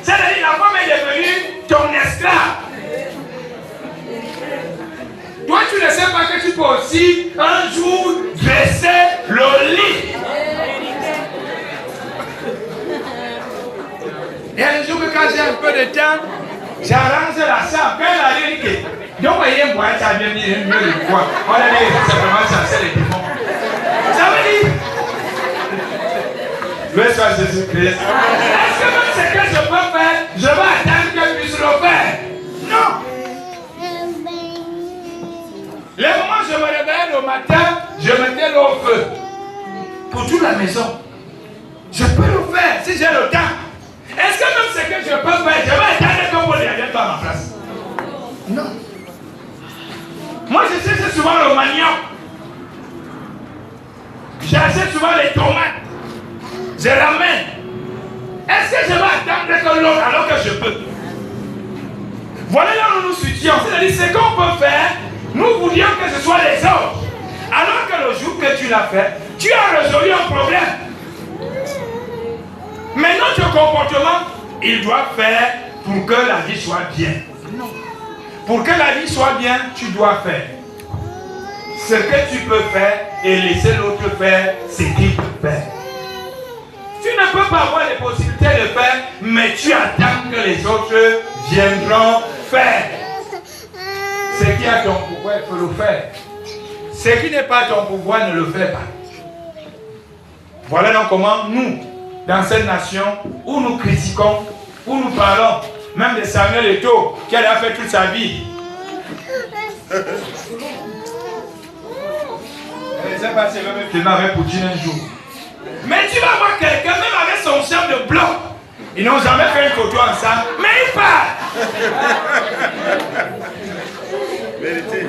C'est-à-dire la femme est devenue ton esclave. Toi aussi un jour dresser le lit. Il y a des jours que quand j'ai un peu de temps, j'arrange la chambre. Quand elle a dit que donc voyez moi ça vient mieux de quoi. On a dit simplement chasser les démons. Ça veut dire Loué soit Jésus-Christ. Est-ce que même ce que je peux faire, je vais attendre qu'elle puisse le faire? Non. Les moments où je me réveille le matin, je mettais l'eau au feu pour toute la maison. Je peux le faire si j'ai le temps. Est-ce que même ce que je peux faire, je vais attendre que vous ne vienne pas à ma place? Non. Moi, je cherche souvent le manioc. J'achète souvent les tomates. Je ramène. Est-ce que je vais attendre que l'autre alors que je peux? Voilà là où nous nous situons. C'est-à-dire, ce qu'on peut faire, nous voulions que ce soit les autres. Alors que le jour que tu l'as fait, tu as résolu un problème. Mais notre comportement, il doit faire pour que la vie soit bien. Pour que la vie soit bien, tu dois faire ce que tu peux faire et laisser l'autre faire ce qu'il peut faire. Tu ne peux pas avoir les possibilités de faire, mais tu attends que les autres viendront faire. Ce qui a ton pouvoir, il faut le faire. Ce qui n'est pas ton pouvoir, ne le fais pas. Voilà donc comment nous, dans cette nation, où nous critiquons, où nous parlons, même de Samuel Eto'o, qui a fait toute sa vie. Je ne sais pas si elle va me filmer avec Poutine un jour. Mais tu vas voir quelqu'un, même avec son chef de bloc, ils n'ont jamais fait une photo ensemble, mais ils parlent. Vérité.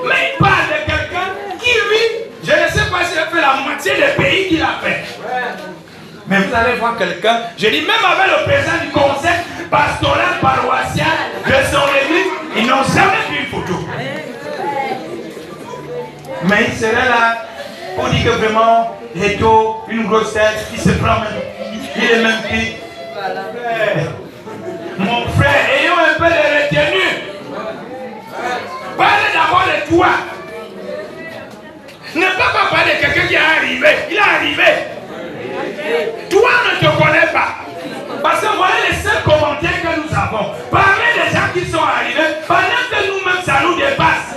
Mais il parle de quelqu'un qui, lui, je ne sais pas s'il a fait la moitié des pays qu'il a fait. Mais vous allez voir quelqu'un, je dis même avec le président du conseil pastoral paroissial de son église, ils n'ont jamais vu une photo. Mais il serait là pour dire que vraiment, Eto'o, une grosse tête, qui se prend même. Il est même pris. Mon frère, ayons un peu de retenue. Parlez d'abord de toi. Ne pas parler de quelqu'un qui est arrivé. Il est arrivé. Toi ne te connais pas. Parce que voilà les seuls commentaires que nous avons. Parlez des gens qui sont arrivés pendant que nous-mêmes ça nous dépasse.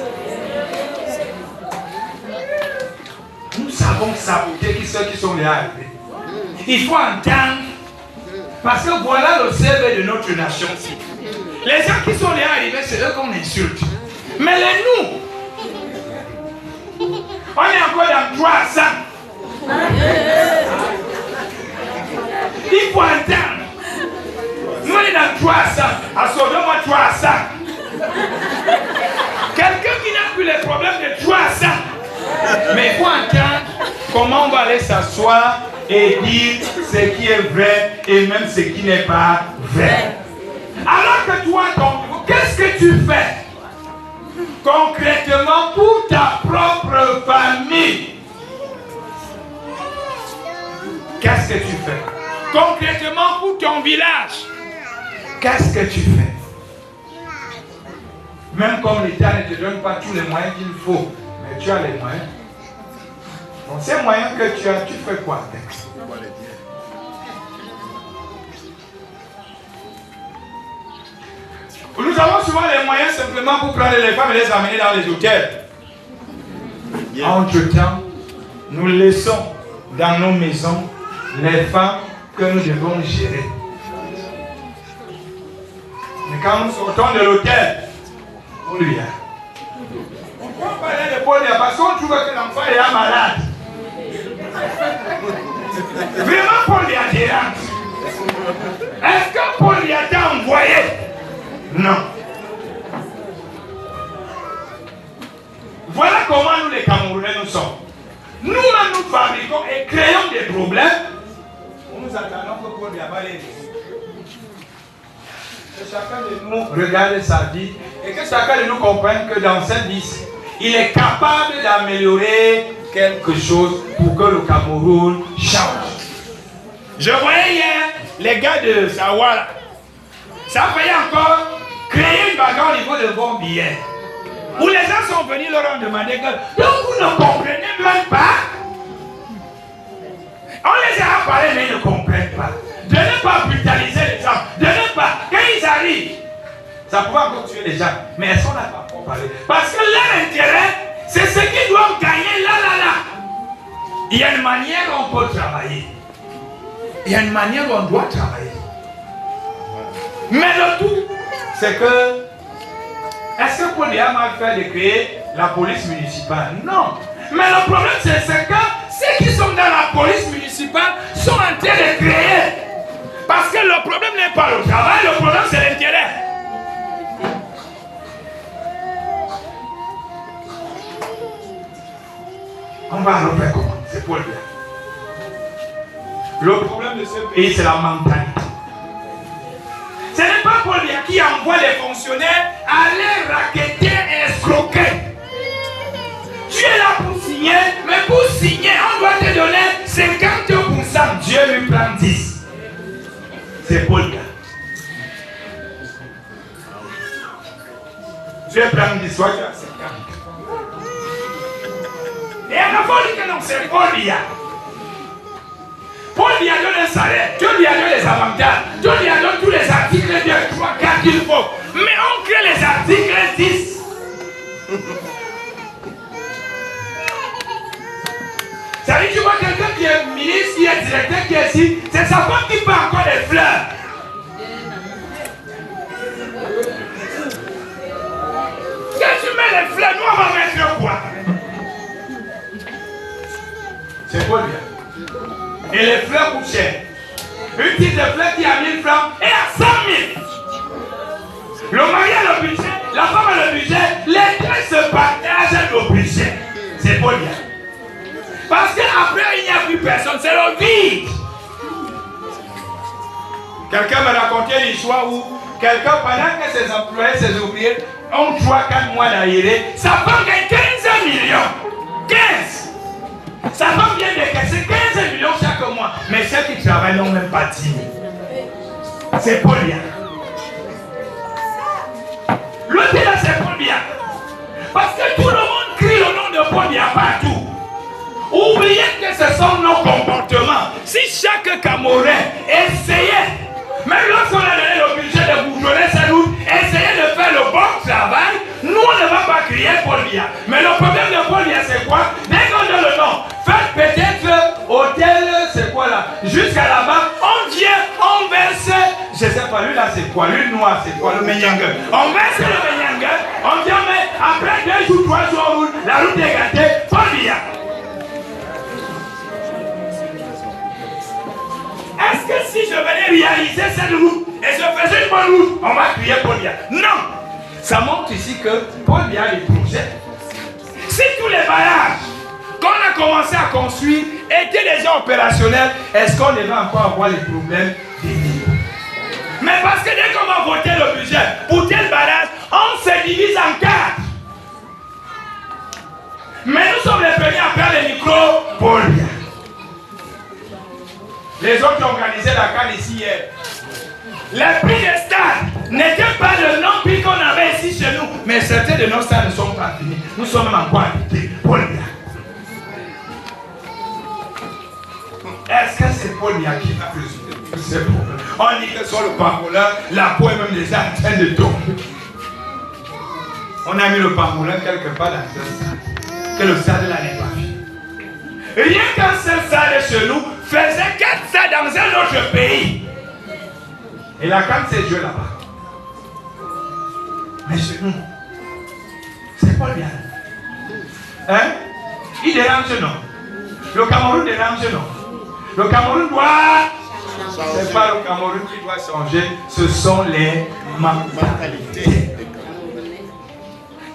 Nous savons saboter ceux qui sont arrivés. Il faut entendre. Parce que voilà le CV de notre nation-ci. Les gens qui sont arrivés, c'est eux qu'on insulte. Mais les nous, on est encore dans 300. Il faut entendre. Nous on est dans 300. À Sodome 300. Quelqu'un qui n'a plus les problèmes de 300. Mais il faut entendre comment on va aller s'asseoir et dire ce qui est vrai et même ce qui n'est pas vrai. Alors que toi, qu'est-ce que tu fais concrètement pour ta propre famille? Qu'est-ce que tu fais concrètement pour ton village? Qu'est-ce que tu fais? Même comme l'État ne te donne pas tous les moyens qu'il faut, mais tu as les moyens. Donc ces moyens que tu as, tu fais quoi avec? Nous avons souvent les moyens simplement pour prendre les femmes et les amener dans les hôtels. Entre-temps, nous laissons dans nos maisons les femmes que nous devons gérer. Mais quand nous sortons de l'hôtel, on lui a. On peut parler de Paul parce qu'on trouve que l'enfant est malade. Vraiment, Paul lui a gérante. Est-ce que Paul lui a été envoyé? Non. Voilà comment nous les Camerounais nous sommes. Nous-mêmes nous fabriquons et créons des problèmes. Nous attendons que Paul lui a les que chacun de nous regarde sa vie et que chacun de nous comprenne que dans cette vie, il est capable d'améliorer quelque chose pour que le Cameroun change. Je voyais hier les gars de Sawara. Ça faillit encore créer une bagarre au niveau de bons billets. Où les gens sont venus leur ont demandé que donc vous ne comprenez même pas. On les a parlé mais ils ne comprennent pas. De ne pas brutaliser les gens, de ne pas, quand ils arrivent, ça pouvait encore tuer les gens, mais est-ce qu'on n'a pas parlé? Parce que leur intérêt, c'est ce qu'ils doivent gagner là. Il y a une manière où on peut travailler. Il y a une manière où on doit travailler. Mais le tout, c'est que, est-ce que Paul a mal fait de créer la police municipale? Non. Mais le problème, c'est que ceux qui sont dans la police municipale sont en train de créer. Parce que le problème n'est pas le travail, le problème c'est l'intérêt. On va refaire comment? C'est Paul Biya. Le problème de ce pays, c'est la mentalité. Ce n'est pas Paul Biya qui envoie les fonctionnaires aller racketter et escroquer. Tu es là pour signer, mais pour signer, on doit te donner 50%. Dieu lui prend 10. C'est Paul Biya. Dieu prend 10, soit tu as 50. Et à la fois, on dit que non, c'est Paul Biya. Paul Biya donne un salaire, Dieu lui a donné les avantages, Dieu lui a donné tous les articles 2, 3, 4 qu'il faut. Mais on crée les articles 10. Ça veut dire, tu vois quelqu'un qui est ministre, qui est directeur, qui est ici, c'est sa femme qui fait encore des fleurs. Quand tu mets les fleurs, nous on va mettre quoi? C'est Paul Biya. Et les fleurs coûtent cher. Une petite fleur qui a 1000 francs et à 100 000. Le mari a le budget, la femme a le budget, les deux se partagent le budget. C'est Paul Biya. Parce qu'après il n'y a plus personne, c'est le vide. Quelqu'un m'a raconté l'histoire où quelqu'un, pendant que ses employés, ses ouvriers ont 3-4 mois d'arriéré, sa femme gagne 15 millions. 15. Sa femme vient de casser 15 millions chaque mois. Mais ceux qui travaillent n'ont même pas 10 000. C'est Paul Biya. L'autre là, c'est Paul Biya. Parce que tout le monde crie le nom de Paul Biya partout. Oubliez que ce sont nos comportements. Si chaque Camerounais essayait, même lorsqu'on a donné le budget de bourgeonner sa route, essayait de faire le bon travail, nous on ne va pas crier Paul Biya. Mais le problème de Paul Biya, c'est quoi? Dès qu'on donne le nom, faites peut-être hôtel, c'est quoi là? Jusqu'à là-bas, on vient, on verse, je sais pas, lui là c'est quoi? Lui noir, c'est quoi? Le Menyangue. On verse le Menyangue, on vient, mais après 2 jours, 3 jours, la route est gâtée, Paul Biya. Est-ce que si je venais réaliser cette route et je faisais une bonne route, on va crier Paul Biya? Non! Ça montre ici que Paul Biya a des projets. Si tous les barrages qu'on a commencé à construire étaient déjà opérationnels, est-ce qu'on devait encore avoir les problèmes des niveaux? Mais parce que dès qu'on va voter le budget pour tel barrage, on se divise en 4. Mais nous sommes les premiers à faire les micros Paul Biya. Les autres qui ont organisé la CAN ici hier. Les prix des stades n'étaient pas le nom prix qu'on avait ici chez nous. Mais certains de nos stades ne sont pas finis. Nous sommes même encore habités. Paul Biya. Est-ce que c'est Paul Biya qui a résolu tous ces problèmes? On dit que sur le pangolin, la peau est même déjà en train de tomber. On a mis le pangolin quelque part dans un stade. Que le stade là n'est pas fini. Rien qu'un seul stade chez nous faisait 4 stades dans un autre pays. Et la CAN s'est jouée là-bas. Mais chez nous, c'est Paul Biya. Hein? Il dérange non. Le Cameroun dérange non. Le Cameroun doit. C'est pas le Cameroun qui doit changer, ce sont les mentalités.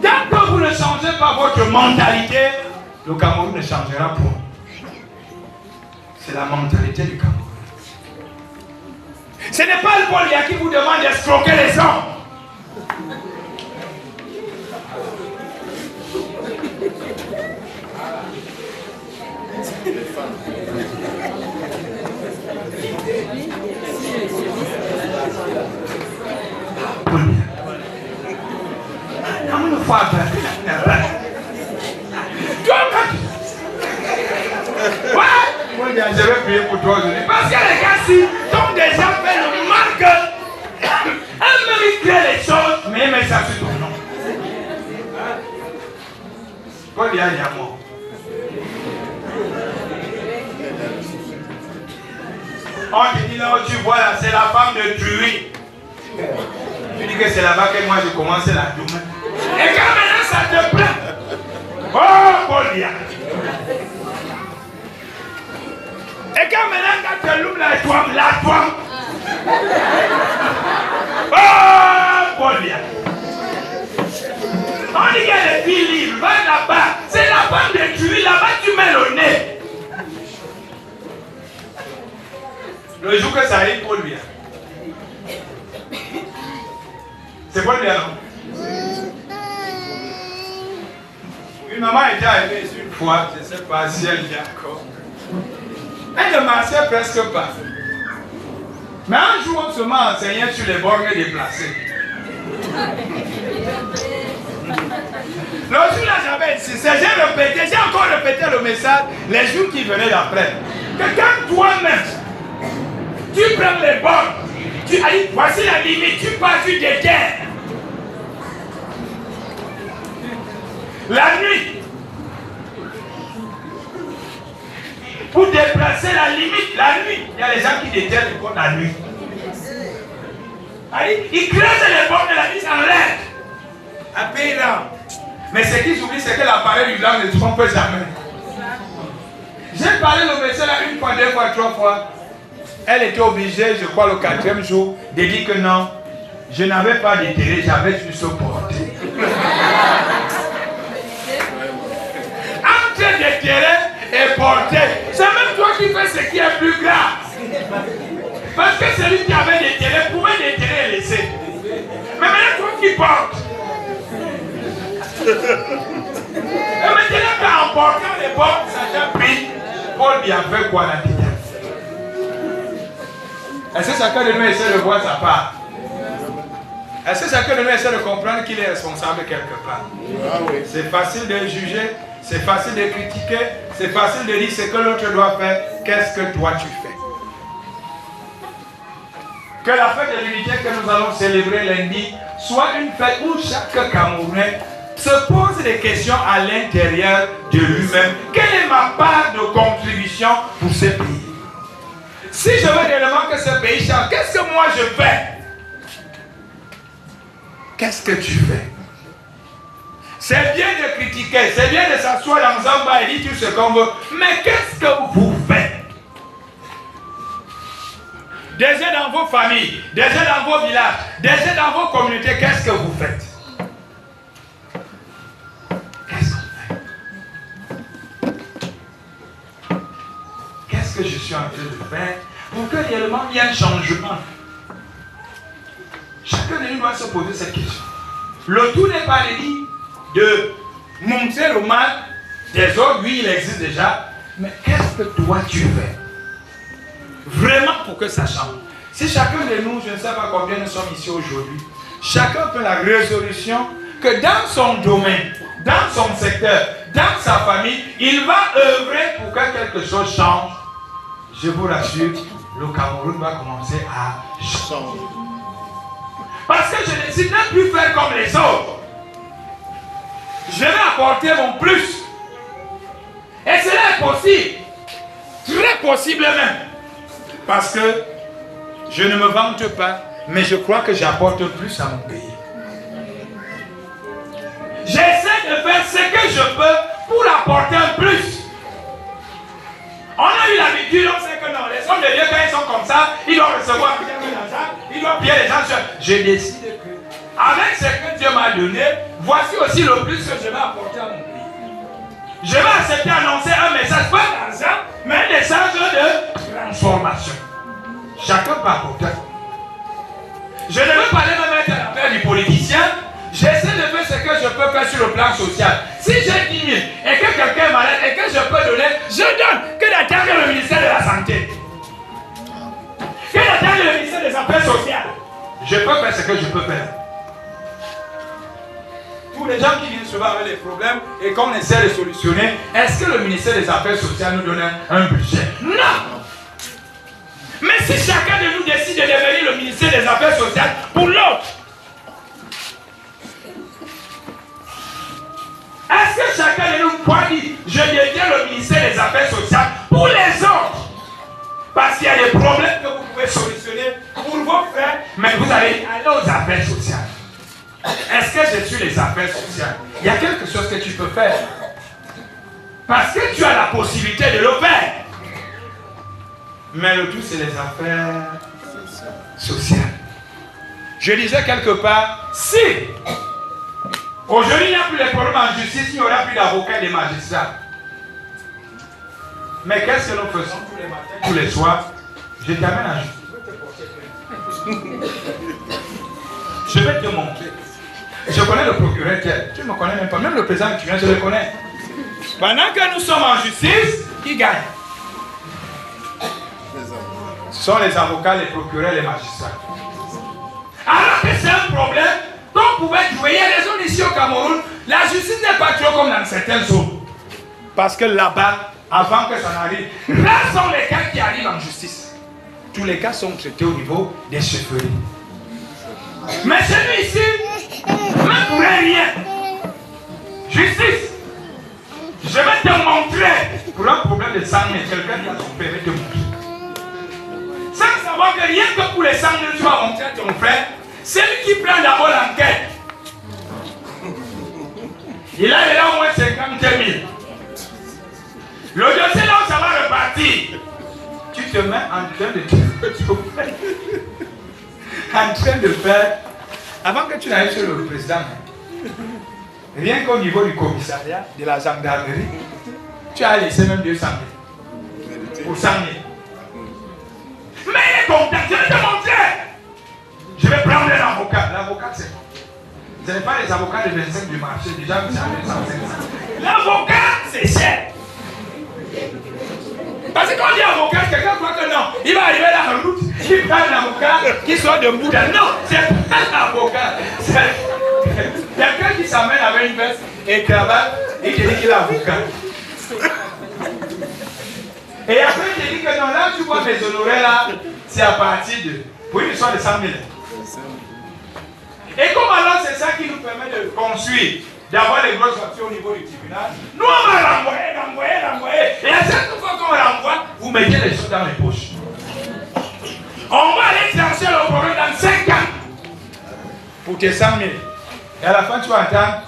Tant que vous ne changez pas votre mentalité, le Cameroun ne changera pas. C'est la mentalité du Cameroun. Ce n'est pas le Paul Biya qui vous demande d'escroquer les gens. Paul Biya. fois. Ouais, je vais prier pour toi aujourd'hui. Parce que les gars, si ton déjà fait le mal que elle mérite les choses, mais elle met ça sur ton nom. Quoi dire à moi? On te dit là où tu vois là, c'est la femme de Druid. Tu dis que c'est là-bas que moi je commence la douleur. Et quand maintenant ça te plaît. Oh, Polia. Et quand maintenant quand tu loues la toile. Oh, Polia. On dit qu'il y a des filles libres, va là-bas. C'est la femme de Druid, là-bas tu mets le nez. Le jour que ça arrive pour lui. C'est pour lui, non? Une maman était arrivée une fois, je ne sais pas si elle vient encore. Elle ne marchait presque pas. Mais un jour, on se m'a enseigné sur les bornes déplacées. Le jour-là, j'avais insisté, j'ai encore répété le message les jours qui venaient d'après. Que quand toi-même, tu prends les bornes, tu dis, voici la limite, tu passes du déterre. La nuit, pour déplacer la limite, la nuit, il y a les gens qui déterrent les bornes la nuit. Ils creusent les bornes de la nuit en l'air. Un pays là. Mais ce qu'ils oublient, c'est que l'appareil du blanc ne trompe jamais. J'ai parlé au médecin là une fois, deux fois, trois fois. Elle était obligée, je crois, le 4e jour, de dire que non, je n'avais pas déterré, j'avais juste porté. Entre déterrer et porter, c'est même toi qui fais ce qui est plus grave. Parce que celui qui avait déterré pouvait déterrer et laisser. Mais maintenant, toi qui portes. Et maintenant, qu'en portant les portes, ça t'a pris. Paul bien fait quoi là-dedans? Est-ce que chacun de nous essaie de voir sa part? Est-ce que chacun de nous essaie de comprendre qu'il est responsable quelque part? Ah oui. C'est facile de juger, c'est facile de critiquer, c'est facile de dire ce que l'autre doit faire. Qu'est-ce que toi tu fais? Que la fête de l'unité que nous allons célébrer lundi soit une fête où chaque Camerounais se pose des questions à l'intérieur de lui-même. Quelle est ma part de contribution pour ce pays? Si je veux réellement que ce pays change, qu'est-ce que moi je fais? Qu'est-ce que tu fais? C'est bien de critiquer, c'est bien de s'asseoir dans un bar et dire tout ce qu'on veut, mais qu'est-ce que vous faites? Déjà dans vos familles, déjà dans vos villages, déjà dans vos communautés, qu'est-ce que vous faites? Qu'est-ce qu'on fait? Qu'est-ce que je suis en train de faire pour que réellement il y ait un changement? Chacun de nous doit se poser cette question. Le tout n'est pas dit de montrer le mal des autres, oui il existe déjà, mais qu'est-ce que toi tu fais? Vraiment pour que ça change. Si chacun de nous, je ne sais pas combien nous sommes ici aujourd'hui, chacun fait la résolution que dans son domaine, dans son secteur, dans sa famille, il va œuvrer pour que quelque chose change. Je vous rassure, le Cameroun va commencer à changer. Parce que je décide de ne plus faire comme les autres. Je vais apporter mon plus. Et cela est possible. Très possible même. Parce que je ne me vante pas, mais je crois que j'apporte plus à mon pays. J'essaie de faire ce que je peux pour apporter un plus. On a eu l'habitude, on sait que non, les hommes de Dieu, quand ils sont comme ça, ils doivent recevoir bien de l'argent, ils doivent payer les gens. Je décide que, avec ce que Dieu m'a donné, voici aussi le plus que je vais apporter à mon pays. Je vais accepter d'annoncer un message, pas d'argent, mais un message de transformation. Chacun peut apporter. Je ne veux pas aller me mettre à la paix du politicien. J'essaie de faire ce que je peux faire sur le plan social. Si j'ai 10 000 et que quelqu'un est malade et que je peux donner, je donne. Que d'attendre le ministère de la Santé. Que d'attendre le ministère des Affaires sociales. Je peux faire ce que je peux faire. Pour Pour les gens qui viennent souvent avec des problèmes et qu'on essaie de solutionner, est-ce que le ministère des Affaires sociales nous donne un budget? Non! Mais si chacun de nous décide de devenir le ministère des Affaires sociales pour l'autre, est-ce que chacun de nous peut dire, je deviens le ministère des Affaires sociales pour les autres? Parce qu'il y a des problèmes que vous pouvez solutionner pour vos frères, mais vous allez aller aux affaires sociales. Est-ce que je suis les affaires sociales? Il y a quelque chose que tu peux faire. Parce que tu as la possibilité de le faire. Mais le tout, c'est les affaires sociales. Je disais quelque part, si aujourd'hui il n'y a plus de problèmes en justice, il n'y aura plus d'avocats et de magistrats. Mais qu'est-ce que nous faisons tous les matins, tous les soirs? Je t'amène en justice. Je vais te montrer. Je connais le procureur tel. Tu ne me connais même pas. Même le président que tu viens, je le connais. Pendant que nous sommes en justice, qui gagne? Ce sont les avocats, les procureurs, les magistrats. Alors que c'est un problème qu'on pouvait jouer. Il y a des zones ici au Cameroun, la justice n'est pas trop comme dans certaines zones. Parce que là-bas, avant que ça n'arrive, rares sont les cas qui arrivent en justice. Tous les cas sont traités au niveau des chefferies. Mais celui-ci, même pour rien. Justice. Je vais te montrer. Pour un problème de sang, mais quelqu'un qui a son père, te montrer. Sans savoir que rien que pour les 100 000, tu vas montrer à ton frère, c'est lui qui prend d'abord l'enquête. Il a au moins 50 000. Le dossier là où ça va repartir, tu te mets en train de faire, avant que tu n'ailles sur le président, rien qu'au niveau du commissariat, de la gendarmerie, tu as laissé même 200 000 pour 100 000. Mais il est content, je vais te montrer. Je vais prendre un avocat. L'avocat, c'est quoi? Ce n'est pas les avocats de 25 du marché, déjà vous savez 150. L'avocat, c'est cher. Parce que quand on dit avocat, quelqu'un croit que non. Il va arriver là en route, il prend un avocat qui sort de Bouddha. Non, c'est pas un avocat. C'est quelqu'un qui s'amène avec une veste et cravate et qui dit qu'il est avocat. Et après, il dit que non, là, tu vois mes honoraires là, c'est à partir de. Pour une histoire de 100 000. Et comme alors c'est ça qui nous permet de construire, d'avoir les grosses voitures au niveau du tribunal, nous on va renvoyer. Et à chaque fois qu'on renvoie, vous mettez les choses dans les poches. On va aller chercher le problème dans 5 ans pour tes 100 000. Et à la fin, tu vas entendre,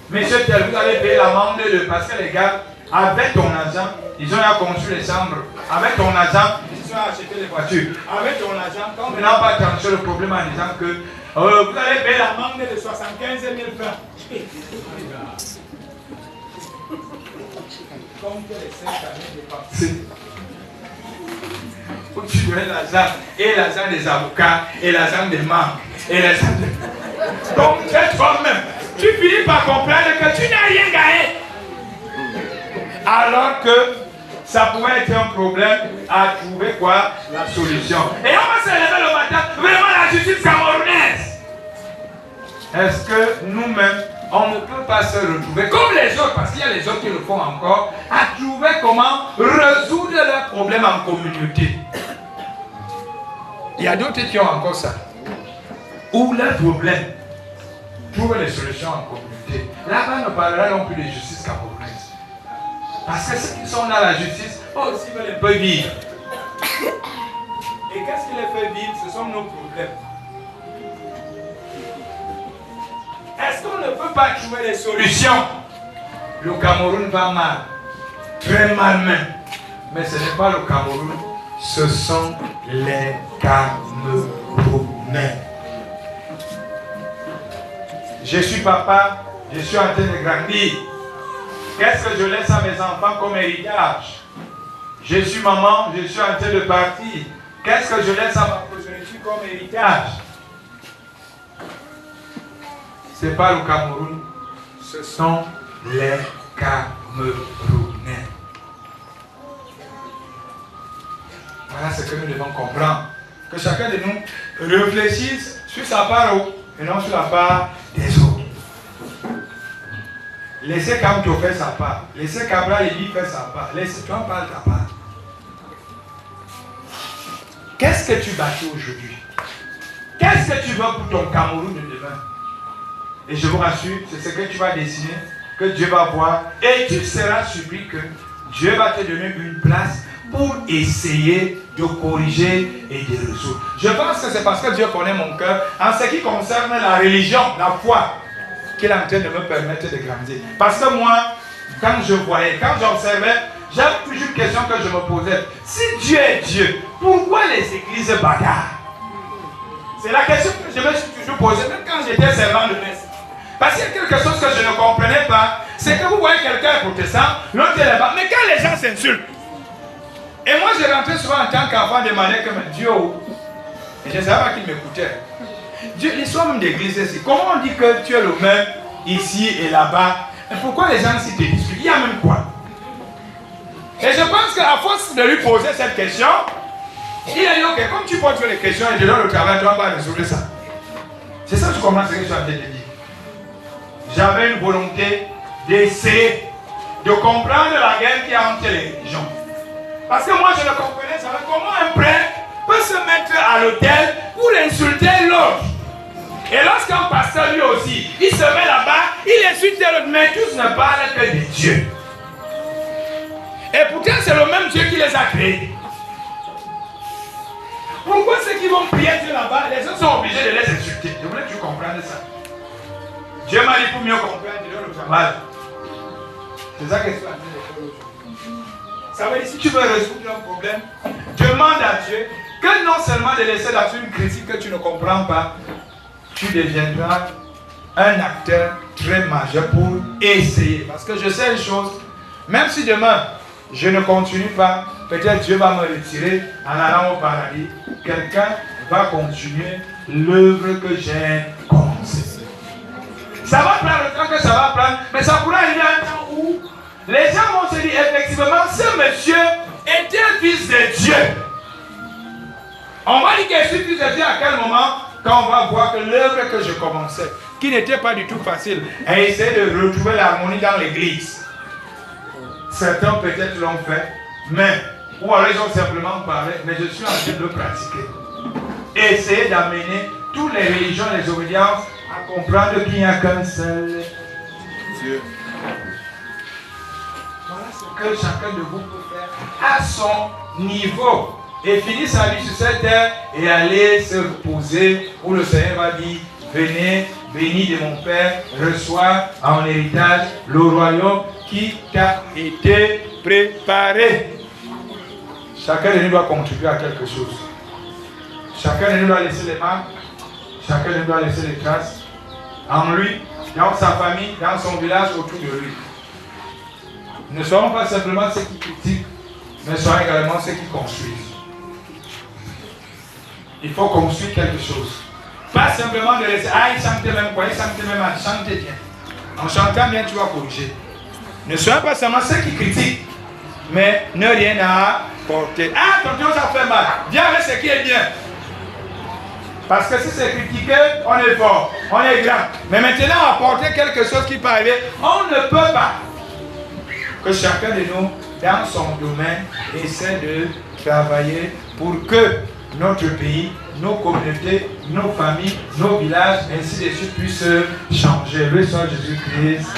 monsieur tel, vous allez payer l'amende parce que les gars, avec ton argent, ils ont construit les chambres. Avec ton argent, ils ont acheté les voitures. Avec ton argent, quand on n'a pas tranché le problème en disant que vous allez payer l'amende de 75 000 francs. Comme que les 5 années dépensées. Où tu donnes l'argent, et l'argent des avocats, et l'argent des membres, et l'argent de. Donc, toi-même, tu finis par comprendre que tu n'as rien gagné. Alors que ça pouvait être un problème à trouver quoi? La solution. Et on va se lever le matin, vraiment la justice camerounaise. Est-ce que nous-mêmes, on ne peut pas se retrouver comme les autres, parce qu'il y a les autres qui le font encore, à trouver comment résoudre leurs problèmes en communauté? Il y a d'autres qui ont encore ça. Ou leurs problèmes, trouver les solutions en communauté. Là-bas, on ne parlera non plus de justice camerounaise. Parce que ceux qui sont dans la justice, aussi veulent un peu vivre. Et qu'est-ce qui les fait vivre? Ce sont nos problèmes. Est-ce qu'on ne peut pas trouver des solutions? Le Cameroun va mal. Très mal même. Mais ce n'est pas le Cameroun, ce sont les Camerounais. Je suis papa, je suis en train de grandir. Qu'est-ce que je laisse à mes enfants comme héritage? Je suis maman, je suis en train de partir. Qu'est-ce que je laisse à ma progéniture comme héritage? Ce n'est pas le Cameroun, ce sont les Camerounais. Voilà ce que nous devons comprendre. Que chacun de nous réfléchisse sur sa part et non sur la part des autres. Laissez Kamto faire sa part. Laissez Cabra Lévi faire sa part. Laissez toi parler ta part. Qu'est-ce que tu bâtis aujourd'hui? Qu'est-ce que tu veux pour ton Cameroun de demain? Et je vous rassure, c'est ce que tu vas dessiner, que Dieu va voir. Et tu seras surpris que Dieu va te donner une place pour essayer de corriger et de résoudre. Je pense que c'est parce que Dieu connaît mon cœur en ce qui concerne la religion, la foi, qu'il est en train de me permettre de grandir. Parce que moi, quand je voyais, quand j'observais, j'avais toujours une question que je me posais. Si Dieu est Dieu, pourquoi les églises bagarrent? C'est la question que je me suis toujours posée, même quand j'étais servant de messe. Parce qu'il y a quelque chose que je ne comprenais pas, c'est que vous voyez quelqu'un est protestant, l'autre est là-bas, mais quand les gens s'insultent, et moi je rentrais souvent en tant qu'enfant demander que Dieu, et je ne savais pas qu'il m'écoutait. Dieu, l'histoire même d'église ici, comment on dit que tu es le même ici et là-bas? Pourquoi les gens s'y te discutent? Il y a même quoi? Et je pense qu'à force de lui poser cette question, il a dit ok, comme tu poses les questions et je donne le travail, tu vas pas résoudre ça. C'est ça que je comprends ce que je suis en train de dire. J'avais une volonté d'essayer de comprendre la guerre qui a entre les religions. Parce que moi je ne comprenais pas comment un prêtre peut se mettre à l'autel pour insulter l'autre. Et lorsqu'un pasteur lui aussi, il se met là-bas, il insulte l'autre, mais tous ne parlent que de Dieu. Et pourtant c'est le même Dieu qui les a créés. Pourquoi ceux qui vont prier Dieu là-bas, les autres sont obligés de les insulter? Je voulais que tu comprennes ça. Dieu m'a dit pour mieux comprendre, je donne le travail. C'est ça que je suis en train de faire aujourd'hui. Ça veut dire si tu veux résoudre un problème, demande à Dieu que non seulement de laisser là-dessus une critique que tu ne comprends pas, tu deviendras un acteur très majeur pour essayer. Parce que je sais une chose, même si demain je ne continue pas, peut-être Dieu va me retirer en allant au paradis. Quelqu'un va continuer l'œuvre que j'ai commencée. Ça va prendre le temps que ça va prendre, mais ça pourra arriver à un temps où les gens vont se dire effectivement, ce monsieur était un fils de Dieu. On va dire qu'il est fils de Dieu à quel moment? Quand on va voir que l'œuvre que je commençais, qui n'était pas du tout facile, à essayer de retrouver l'harmonie dans l'église. Certains peut-être l'ont fait, mais, ou alors ils ont simplement parlé, mais je suis en train de le pratiquer. Essayer d'amener toutes les religions, les obédiences, à comprendre qu'il n'y a qu'un seul Dieu. Voilà ce que chacun de vous peut faire à son niveau. Et finir sa vie sur cette terre et aller se reposer où le Seigneur va dire, venez, béni de mon Père, reçois en héritage le royaume qui t'a été préparé. Chacun de nous doit contribuer à quelque chose. Chacun de nous doit laisser les marques. Chacun de nous doit laisser les traces en lui, dans sa famille, dans son village, autour de lui. Ne soyons pas simplement ceux qui critiquent, mais soyons également ceux qui construisent. Il faut construire quelque chose. Pas simplement de laisser, il chantait même quoi, il chantait même mal, chantez bien. En chantant bien, tu vas corriger. Ne soyons pas seulement ceux qui critiquent, mais ne rien à porter. Tonton, ça fait mal. Viens avec ce qui est bien. Parce que si c'est critiqué, on est fort, on est grand. Mais maintenant, apporter quelque chose qui peut arriver, on ne peut pas. Que chacun de nous, dans son domaine, essaie de travailler pour que notre pays, nos communautés, nos familles, nos villages, ainsi de suite, puissent changer. Le Seigneur Jésus-Christ.